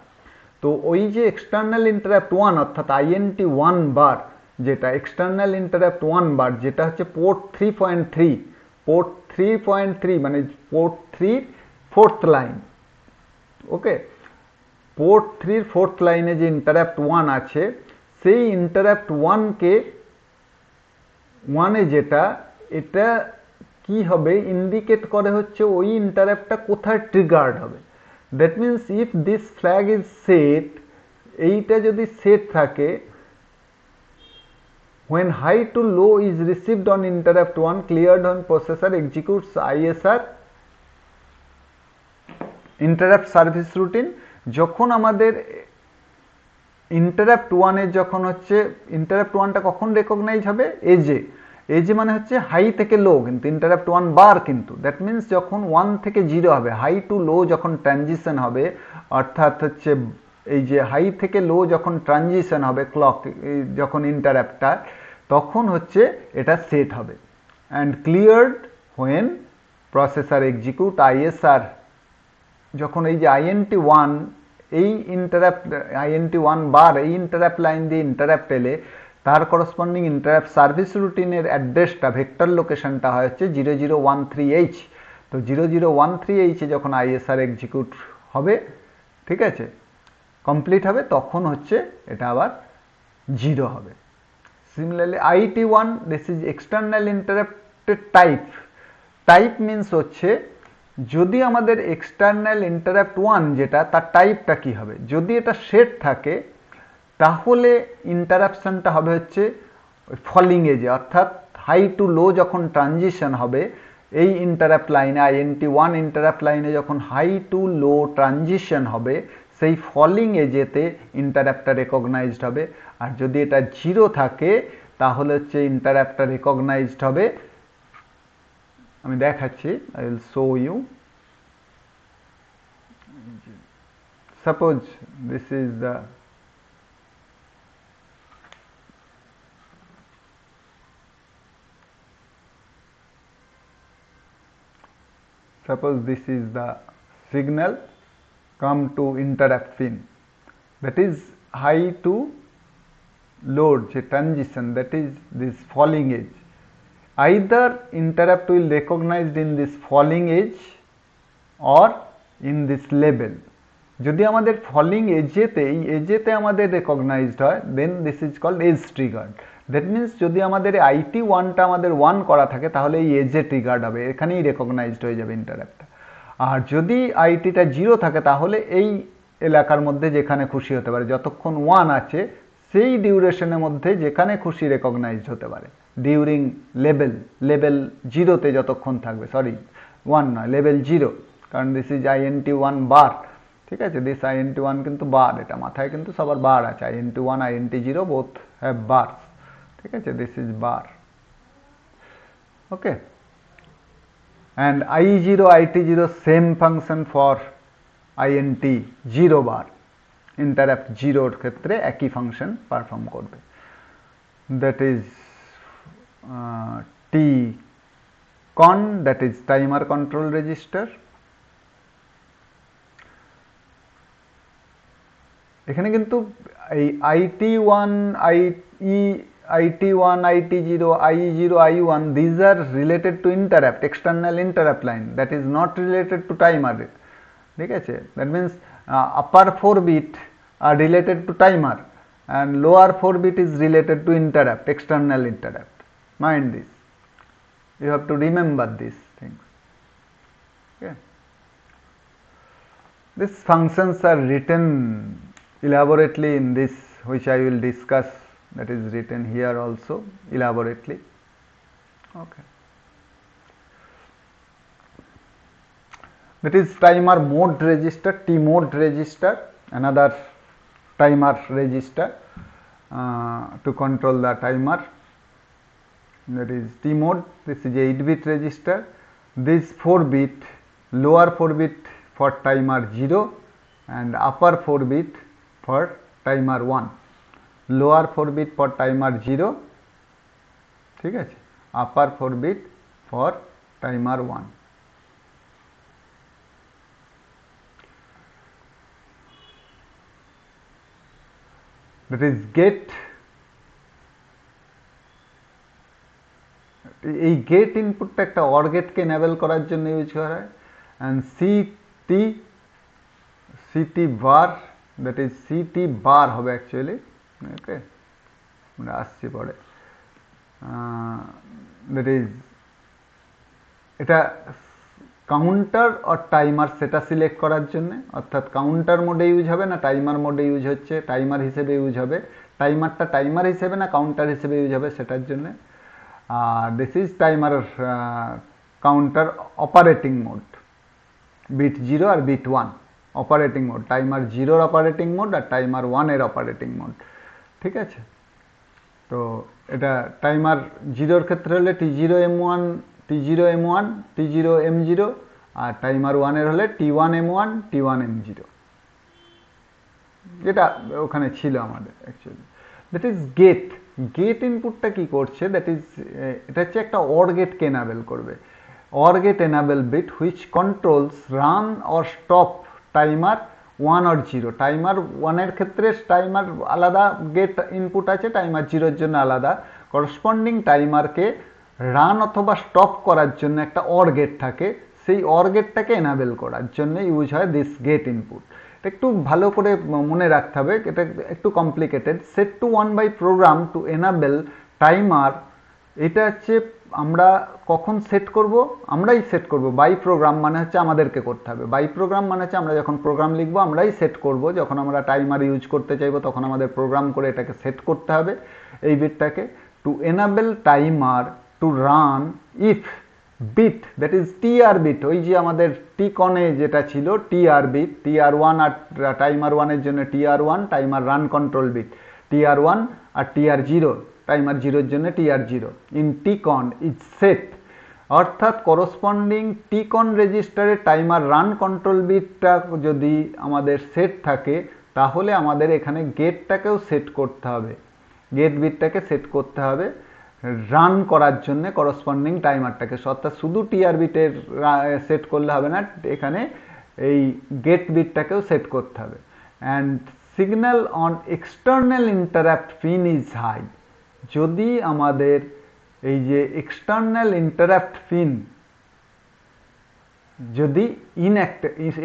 তো ওই যে external interrupt 1 অর্থাৎ INT 1 বার যেটা external interrupt 1 বার যেটা হচ্ছে পোর্ট 3.3, পোর্ট 3.3 মানে পোর্ট 3 ফোর্থ লাইন। ওকে, পোর্ট 3 ফোর্থ লাইনে যে ইন্টারাপ্ট 1 আছে সেই ইন্টারাপ্ট 1কে 1-এ যেটা এটা কি হবে ইন্ডিকেট করে হচ্ছে ওই ইন্টারাপ্টটা কোথায় ট্রিগার্ড হবে। That means if this flag is set, এইটা যদি সেট থাকে when high to low is received on interrupt 1 cleared on processor executes ISR interrupt service routine। যখন আমাদের ইন্টারাপ্ট 1 এর যখন হচ্ছে ইন্টারাপ্ট 1টা কখন রেকগনাইজ হবে, এজে, এজে মানে হচ্ছে হাই থেকে লো, কিন্তু ইন্টারাপ্ট 1 বার কিন্তু দ্যাট মিনস যখন 1 থেকে 0 হবে, হাই টু লো যখন ট্রানজিশন হবে, অর্থাৎ হচ্ছে এই যে হাই থেকে লো যখন ট্রানজিশন হবে ক্লক যখন ইন্টারাপ্টটা, তখন হচ্ছে এটা সেট হবে। And cleared when processor execute ISR, যখন এই যে INT 1 এই ইন্টারাপ্ট INT 1 বার এই ইন্টারাপ্ট লাইন দিয়ে ইন্টারাপ্ট এলে তার করসপন্ডিং ইন্টারাপ্ট সার্ভিস রুটিনের অ্যাড্রেসটা ভেক্টর লোকেশনটা হয় হচ্ছে 0013H। তো 0013H এ যখন ISR এক্সিকিউট হবে, ঠিক আছে, কমপ্লিট হবে, তখন হচ্ছে এটা আবার 0 হবে। Similarly IT1, this is external ইন্টারাপ্টের টাইপ। টাইপ মিনস হচ্ছে যদি আমাদের এক্সটার্নাল ইন্টারাপ্ট 1 যেটা তার টাইপটা কি হবে, যদি এটা সেট থাকে তাহলে ইন্টারাপশনটা হবে হচ্ছে ফলিং এজে, অর্থাৎ হাই টু লো যখন ট্রানজিশন হবে এই ইন্টারাপ্ট লাইনে INT 1 ইন্টারাপ্ট লাইনে যখন হাই টু লো ট্রানজিশন হবে সেই ফলিং এজেতে ইন্টারাপ্টটা রেকগনাইজড হবে। আর যদি এটা 0 থাকে তাহলে হচ্ছে ইন্টারাপ্টটা রেকগনাইজড হবে, আমি দেখাচ্ছি, I will show you. Suppose this is the suppose this is the signal come to interrupt pin, that is high to low যে transition, that is this falling edge, either interrupt will recognized in this falling edge or in this label। যদি আমাদের falling এজেতে এই এজেতে আমাদের recognised হয় then this is called edge triggered. That means যদি আমাদের IT1টা আমাদের 1 করা থাকে তাহলে এই এজে ট্রিগার্ড হবে, এখানেই রেকগনাইজড হয়ে যাবে ইন্টারাপ্টটা। আর যদি ITটা 0 থাকে তাহলে এই এলাকার মধ্যে যেখানে খুশি হতে পারে, যতক্ষণ 1 আছে সেই ডিউরেশনের মধ্যে যেখানে খুশি রেকগনাইজড হতে পারে ডিউরিং লেভেল 0তে যতক্ষণ থাকবে, সরি 1 নয়, লেভেল 0, কারণ দিস ইজ INT 1 বার, ঠিক আছে, দিস INT 1 কিন্তু বার, এটা মাথায় কিন্তু সবার বার আছে, INT 1 INT 0 বোথ হ্যাভ বার, ঠিক আছে, this is bar. Okay, and I0 IT0 same function for INT 0 bar, interrupt 0 ক্ষেত্রে একই ফাংশন পারফর্ম করবে, that is TCON, that is timer control register. এখানে কিন্তু এই IT1 IT1 IT0 I0 I1 these are related to interrupt, external interrupt line, that is not related to timer, ঠিক আছে, that means upper 4 bit are related to timer and lower 4 bit is related to interrupt, external interrupt, mind this, you have to remember these things, okay. These functions are written elaborately in this, which I will discuss, that is written here also elaborately, okay. That is timer mode register, T mode register, another timer register to control the timer, that is T mode, this is 8-bit register, this 4-bit, lower 4-bit for timer 0 and upper 4-bit for timer 1, lower 4-bit for timer 0, ঠিক আছে, upper 4-bit for timer 1, that is gate. এই gate ইনপুটটা একটা or গেটকে enable করার জন্য use করা হয়। And CT bar, that is CT bar হবে অ্যাকচুয়ালি, ওকে আমরা আসছি পরে। দ্যাট ইজ এটা কাউন্টার আর টাইমার সেটা সিলেক্ট করার জন্য, অর্থাৎ কাউন্টার মোডে ইউজ হবে না টাইমার মোডে ইউজ হচ্ছে, টাইমার হিসেবে ইউজ হবে, টাইমারটা টাইমার হিসেবে না কাউন্টার হিসেবে ইউজ হবে সেটার জন্য। আর this is timer counter operating mode, bit 0 আর bit 1 operating mode, timer 0 operating mode আর টাইমার 1 এর অপারেটিং মোড, ঠিক আছে। তো এটা টাইমার 0 ক্ষেত্রে হলে T0 M1 T0 M0, আর টাইমার 1 এর হলে T1 M1 T1 M0, যেটা ওখানে ছিল আমাদের actually. That is gate. Gate ইনপুটটা কি করছে, দ্যাট ইজ এটা হচ্ছে একটা অর গেটকে এনাবেল করবে। Or gate enable bit which controls run or stop timer 1 or 0। Timer 1 এর ক্ষেত্রে টাইমার আলাদা গেট ইনপুট আছে, টাইমার 0 এর জন্য আলাদা। করসপন্ডিং টাইমারকে রান অথবা স্টপ করার জন্য একটা অর গেট থাকে, সেই অর গেটটাকে এনাবেল করার জন্য ইউজ হয় দিস গেট ইনপুট। একটু ভালো করে মনে রাখতে হবে, এটা একটু complicated. Set to 1 by program to enable timer, এটা হচ্ছে আমরা কখন সেট করব, আমরাই সেট করব। বাই প্রোগ্রাম মানে হচ্ছে আমাদেরকে করতে হবে, বাই প্রোগ্রাম মানে হচ্ছে আমরা যখন প্রোগ্রাম লিখবো আমরাই সেট করব, যখন আমরা টাইমার ইউজ করতে চাইবো তখন আমাদের প্রোগ্রাম করে এটাকে সেট করতে হবে এই বিটটাকে। To enable timer to run if bit, that is TR bit, ওই যে আমাদের টিকনে যেটা ছিল টিআর বিট, TR1 আর টাইমার 1 এর জন্য TR1 timer run control bit TR1 আর TR0 টাইমার 0 এর জন্য TR0 in TCON is set, অর্থাৎ করসপন্ডিং টিকন রেজিস্টারে টাইমার রান কন্ট্রোল বিটটা যদি আমাদের সেট থাকে তাহলে আমাদের এখানে গেটটাকেও সেট করতে হবে, গেট বিটটাকে সেট করতে হবে রান করার জন্য করসপন্ডিং টাইমারটাকে। অর্থাৎ শুধু টিআর বিটের সেট করলে হবে না, এখানে এই গেট বিটটাকেও সেট করতে হবে। And signal on external interrupt pin is high, যদি আমাদের এই যে এক্সটার্নাল ইন্টারাপ্ট পিন যদি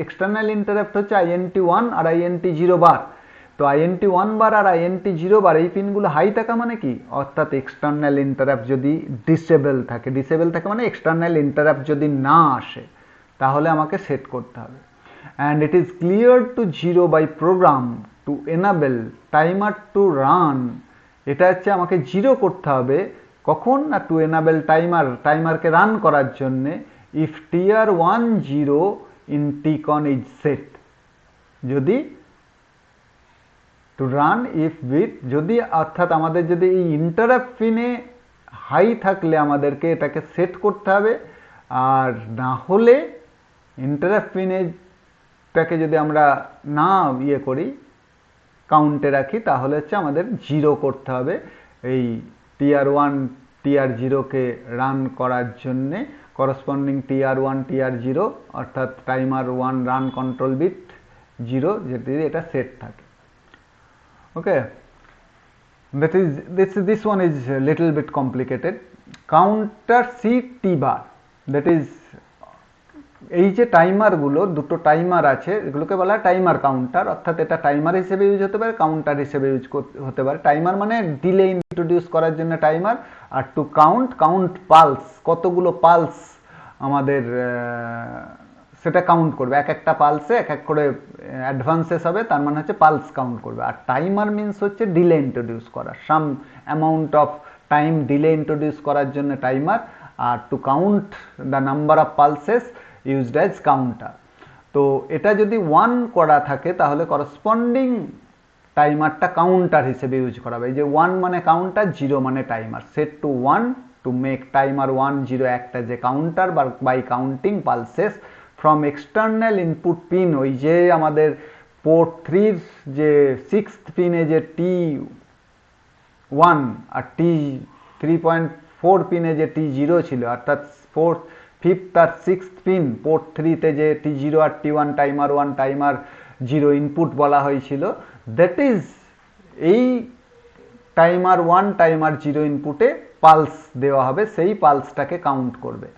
এক্সটার্নাল ইন্টারাপ্ট হচ্ছে INT1 আর INT0 বার, তো INT1 বার আর INT0 বার এই পিনগুলো হাই থাকা মানে কি, অর্থাৎ এক্সটার্নাল ইন্টারাপ্ট যদি ডিসেবল থাকে, ডিসেবল থাকে মানে এক্সটার্নাল ইন্টারাপ্ট যদি না আসে তাহলে আমাকে সেট করতে হবে। And it is clear to 0 by program to enable timer to run, এটা হচ্ছে আমাকে 0 করতে হবে কখন না, টু এনাবেল টাইমার, টাইমারকে রান করার জন্যে if TR1 0 in TCON is set, যদি টু রান ইফ বিট যদি, অর্থাৎ আমাদের যদি এই ইন্টারাপ্ট পিনে হাই থাকলে আমাদেরকে এটাকে সেট করতে হবে, আর না হলে ইন্টারাপ্ট পিনেটাকে যদি আমরা না ইয়ে করি কাউন্টে রাখি তাহলে হচ্ছে আমাদের 0 করতে হবে এই TR1 TR0কে রান করার জন্যে। করসপন্ডিং TR1 TR0 অর্থাৎ টাইমার 1 রান কন্ট্রোল বিট 0 যদি এটা সেট থাকে। Okay, that is this one is a little bit complicated. Counter CT bar, that is এই যে টাইমারগুলো, দুটো টাইমার আছে এগুলোকে বলা হয় টাইমার কাউন্টার, অর্থাৎ এটা টাইমার হিসেবে ইউজ হতে পারে কাউন্টার হিসেবে ইউজ হতে পারে। টাইমার মানে ডিলে ইন্ট্রোডিউস করার জন্য টাইমার, আর টু কাউন্ট পালস, কতগুলো পালস আমাদের সেটা কাউন্ট করবে, এক একটা পালসে এক এক করে অ্যাডভান্সেস হবে, তার মানে হচ্ছে পালস কাউন্ট করবে। আর টাইমার মিনস হচ্ছে ডিলে ইন্ট্রোডিউস করা, some amount of time delay introduce করার জন্য টাইমার, আর to count the number of pulses used as counter. তো এটা যদি 1 করা থাকে তাহলে করসপন্ডিং টাইমারটা কাউন্টার হিসেবে ইউজ করা হবে। এই যে 1 মানে কাউন্টার, 0 মানে timer, set to 1 to make timer 1 0 act as a counter by counting pulses from external input pin, ওই যে আমাদের পোর্ট 3 যে 6th পিনে যে T1 আর T3.4 পিনে যে T0 ছিল, অর্থাৎ 4th 5th আর 6th পিন পোর্ট 3 তে যে T0 আর T1 টাইমার 1 টাইমার 0 ইনপুট বলা হয়েছিল, দ্যাট ইজ এই টাইমার 1 টাইমার 0 ইনপুটে পালস দেওয়া হবে, সেই পালসটাকে কাউন্ট করবে।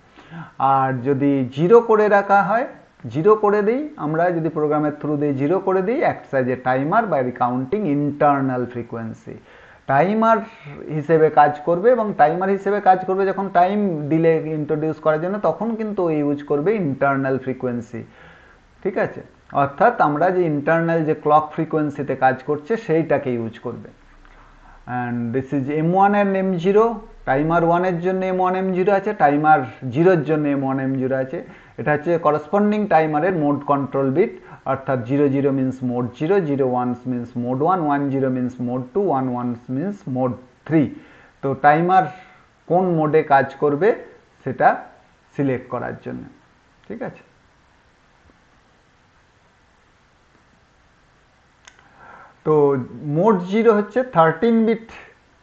আর যদি 0 করে রাখা হয়, 0 করে দিই আমরা, যদি প্রোগ্রামের থ্রু দিয়ে 0 করে দিই, acts as a timer by counting internal frequency. Timer হিসেবে কাজ করবে, এবং টাইমার হিসেবে কাজ করবে যখন টাইম ডিলে ইন্ট্রোডিউস করার জন্য, তখন কিন্তু ইউজ করবে ইন্টারনাল ফ্রিকোয়েন্সি। ঠিক আছে, অর্থাৎ আমরা যে ইন্টারনাল যে ক্লক ফ্রিকোয়েন্সিতে কাজ করছে সেইটাকে ইউজ করবে। অ্যান্ড দিস ইজ M1 এর M0, টাইমার 1 এর জন্য M1 M0 আছে, টাইমার 0 এর জন্য M1 M0 আছে। এটা হচ্ছে করসপন্ডিং টাইমারের মোড কন্ট্রোল বিট, অর্থাৎ 00 means mode 0, 01 means mode 1, 10 means mode 2, 11 means mode 3। তো টাইমার কোন মোডে কাজ করবে সেটা সিলেক্ট করার জন্য। ঠিক আছে, তো মোড 0 হচ্ছে 13 বিট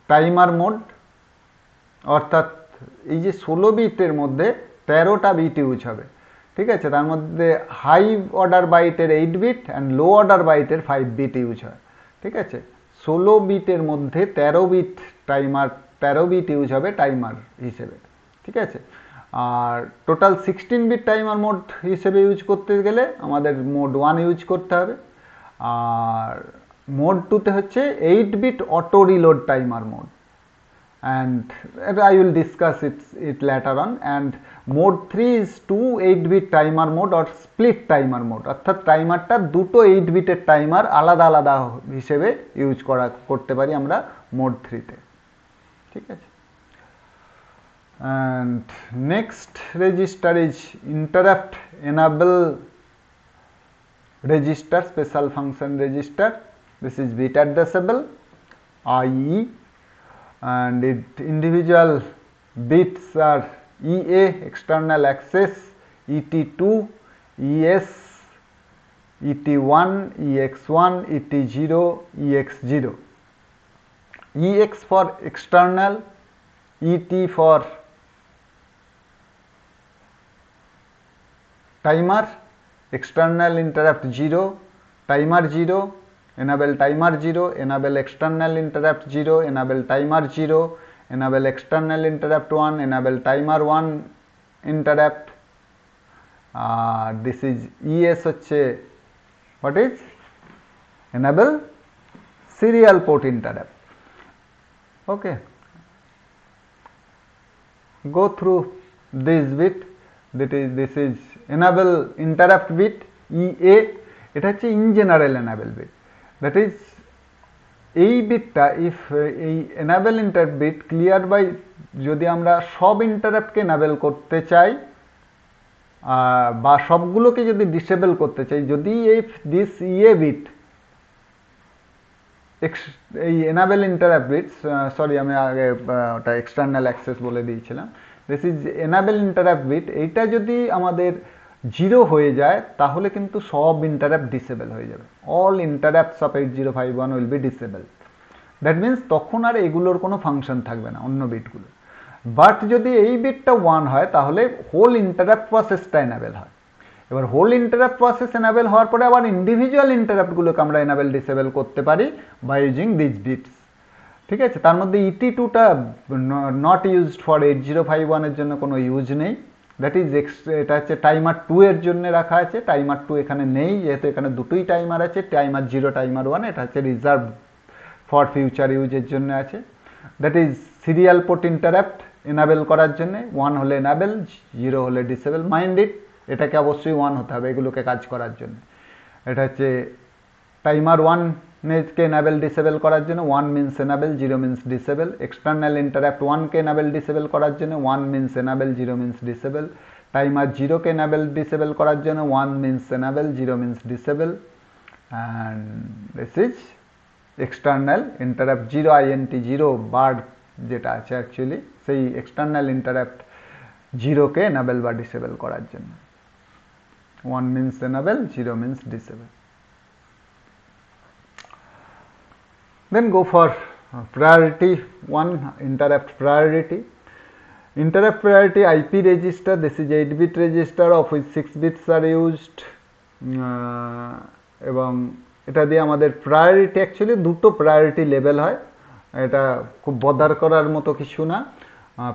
টাইমার মোড, অর্থাৎ এই যে 16 বিটের মধ্যে 13টা বিট ইউজ হবে। ঠিক আছে, তার মধ্যে হাই অর্ডার বাইটের 8 বিট অ্যান্ড লো অর্ডার বাইটের 5 বিট ইউজ হয়। ঠিক আছে, 16 বিটের মধ্যে 13 বিট টাইমার, 13 বিট ইউজ হবে টাইমার হিসেবে। ঠিক আছে, আর টোটাল 16 বিট টাইমার মোড হিসেবে ইউজ করতে গেলে আমাদের মোড 1 ইউজ করতে হবে। আর মোড 2 তে হচ্ছে 8 bit auto reload timer mode, and I will discuss it later on. And mode 3 is 2 8-bit timer mode or split timer mode, অর্থাৎ টাইমারটা দুটো 8 বিটের টাইমার আলাদা আলাদা হিসেবে ইউজ করতে পারি আমরা মোড 3 তে। ঠিক আছে, and next register is interrupt enable register, special function register. This is bit addressable, IE, and individual bits are EA, external access, ET2, ES, ET1, EX1, ET0, EX0. EX for external, ET for timer, external interrupt 0, timer 0, enable timer 0, enable external interrupt 0, enable timer 0, enable external interrupt 1, enable timer 1 interrupt. This is ES হচ্ছে what is enable serial port interrupt. Okay, go through this bit. This is enable interrupt bit EA, এটা হচ্ছে in general enable bit. That is এই বিটটা if এই enable interrupt bit clear by, যদি আমরা সব ইন্টারাপ্টকে enable করতে চাই বা সবগুলোকে যদি ডিসেবল করতে চাই, যদি এই দিস EA বিট এই enable interrupt bit, সরি আমি আগে ওটা এক্সটার্নাল অ্যাক্সেস বলে দিয়েছিলাম, this is enable interrupt bit, এইটা যদি আমাদের 0 হয়ে যায় তাহলে কিন্তু সব ইন্টারাপ্ট ডিসেবল হয়ে যাবে। All interrupts of 8051 will be disable. That means তখন আর এগুলোর কোনো ফাংশন থাকবে না অন্য বিটগুলো। বাট যদি এই বিটটা 1 হয় তাহলে হোল ইন্টারাপ্ট প্রসেসটা এনাবেল হয়। এবার হোল ইন্টারাপ্ট প্রসেস এনাবেল হওয়ার পরে আবার ইন্ডিভিজুয়াল ইন্টারাপ্টগুলোকে আমরা এনাবেল ডিসেবল করতে পারি বাই ইউজিং দিস বিটস। ঠিক আছে, তার মধ্যে ET2টা নট ইউজড ফর 8051 এর জন্য কোনো ইউজ নেই। দ্যাট ইজ এটা হচ্ছে টাইমার 2 এর জন্য রাখা আছে, টাইমার 2 এখানে নেই যেহেতু এখানে দুটোই টাইমার আছে, টাইমার 0 টাইমার 1, এটা হচ্ছে রিজার্ভ ফর ফিউচার ইউজের জন্য আছে। That is serial port interrupt enable করার জন্য, 1 হলে এনাবেল, 0 হলে ডিসেবল। মাইন্ড ইট, এটাকে অবশ্যই 1 হতে হবে এগুলোকে কাজ করার জন্য। এটা হচ্ছে টাইমার 1 কে এনাবেল ডিসেবল করার জন্য 1 means enable, 0 means disable. External interrupt 1 কে এনাবেল ডিসেবল করার জন্য 1 means enable, 0 means disable. Timer 0 কে এনাবেল ডিসেবল করার জন্য 1 means enable, 0 means disable. And this is external interrupt 0 INT 0 bar যেটা আছে অ্যাকচুয়ালি, সেই এক্সটার্নাল ইন্টারাপ্ট 0 কে এনাবেল বা ডিসেবল করার জন্য। 1 means enable, 0 means disable. Then go for priority 1, interrupt priority. Interrupt priority IP register, this is 8-bit register of which 6 bits are used, এবং এটা দিয়ে আমাদের প্রায়োরিটি, অ্যাকচুয়ালি দুটো প্রায়োরিটি লেভেল হয়, এটা খুব বদার করার মতো কিছু না।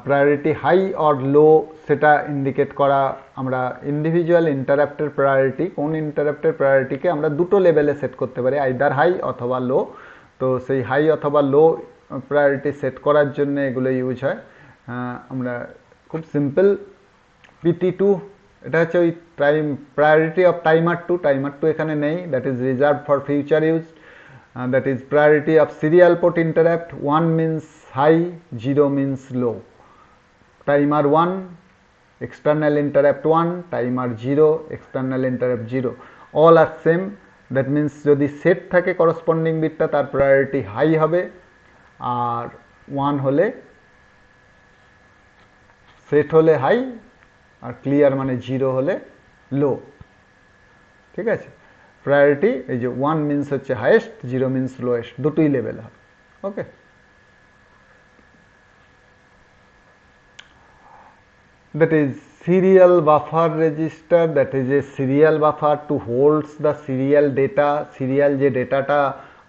প্রায়োরিটি হাই অর লো সেটা ইন্ডিকেট করা, আমরা ইন্ডিভিজুয়াল ইন্টারাপ্টের প্রায়োরিটি, কোন ইন্টারাপ্টের প্রায়োরিটিকে আমরা দুটো লেভেলে সেট করতে পারি, আইদার হাই অথবা লো। তো সেই হাই অথবা লো প্রায়োরিটি সেট করার জন্য এগুলো ইউজ হয়। আমরা খুব সিম্পল PT2, এটা হচ্ছে ওই time priority of timer two এখানে নেই, that is reserve for future use. That is priority of serial port interrupt, 1 means high, 0 means low. Timer 1 external interrupt 1, timer 0, external interrupt 0, all are same. that means যদি set থাকে corresponding বিটটা তার priority high হবে, আর 1 হলে set হলে high, আর clear মানে 0 হলে লো। ঠিক আছে, প্রায়োরিটি এই যে 1 মিনস হচ্ছে হাইয়েস্ট, 0 মিনস লোয়েস্ট, দুটোই লেভেল হয়। ওকে, that is serial buffer register, that is a serial buffer to holds the serial data, serial যে ডেটাটা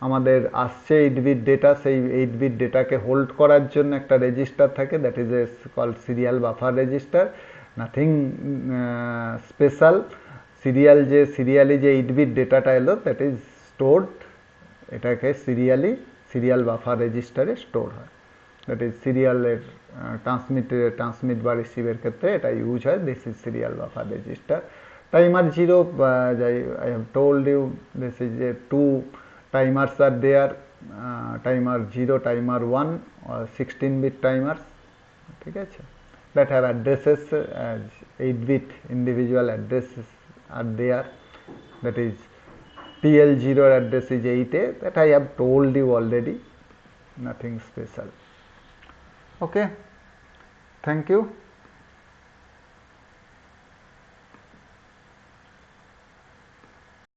আমাদের আসছে 8 বিট ডেটা, সেই 8 বিট ডেটাকে হোল্ড করার জন্য একটা রেজিস্টার থাকে, that is a called serial buffer register, nothing special. Serially যে 8 bit ডেটাটা এলো দ্যাট ইজ স্টোরড, এটাকে সিরিয়াল বাফার রেজিস্টারে স্টোর হয়। দ্যাট ইজ সিরিয়ালের ট্রান্সমিট বা রিসিভের ক্ষেত্রে এটা ইউজ হয়, this is serial buffer register. Timer 0, I have told you this is a 2 timers are there, timer 0, timer 1, or 16 bit timers, ঠিক আছে, that have addresses as 8 bit individual addresses are there, that is TL0 address is 8A, that I have told you already, nothing special. Okay, thank you.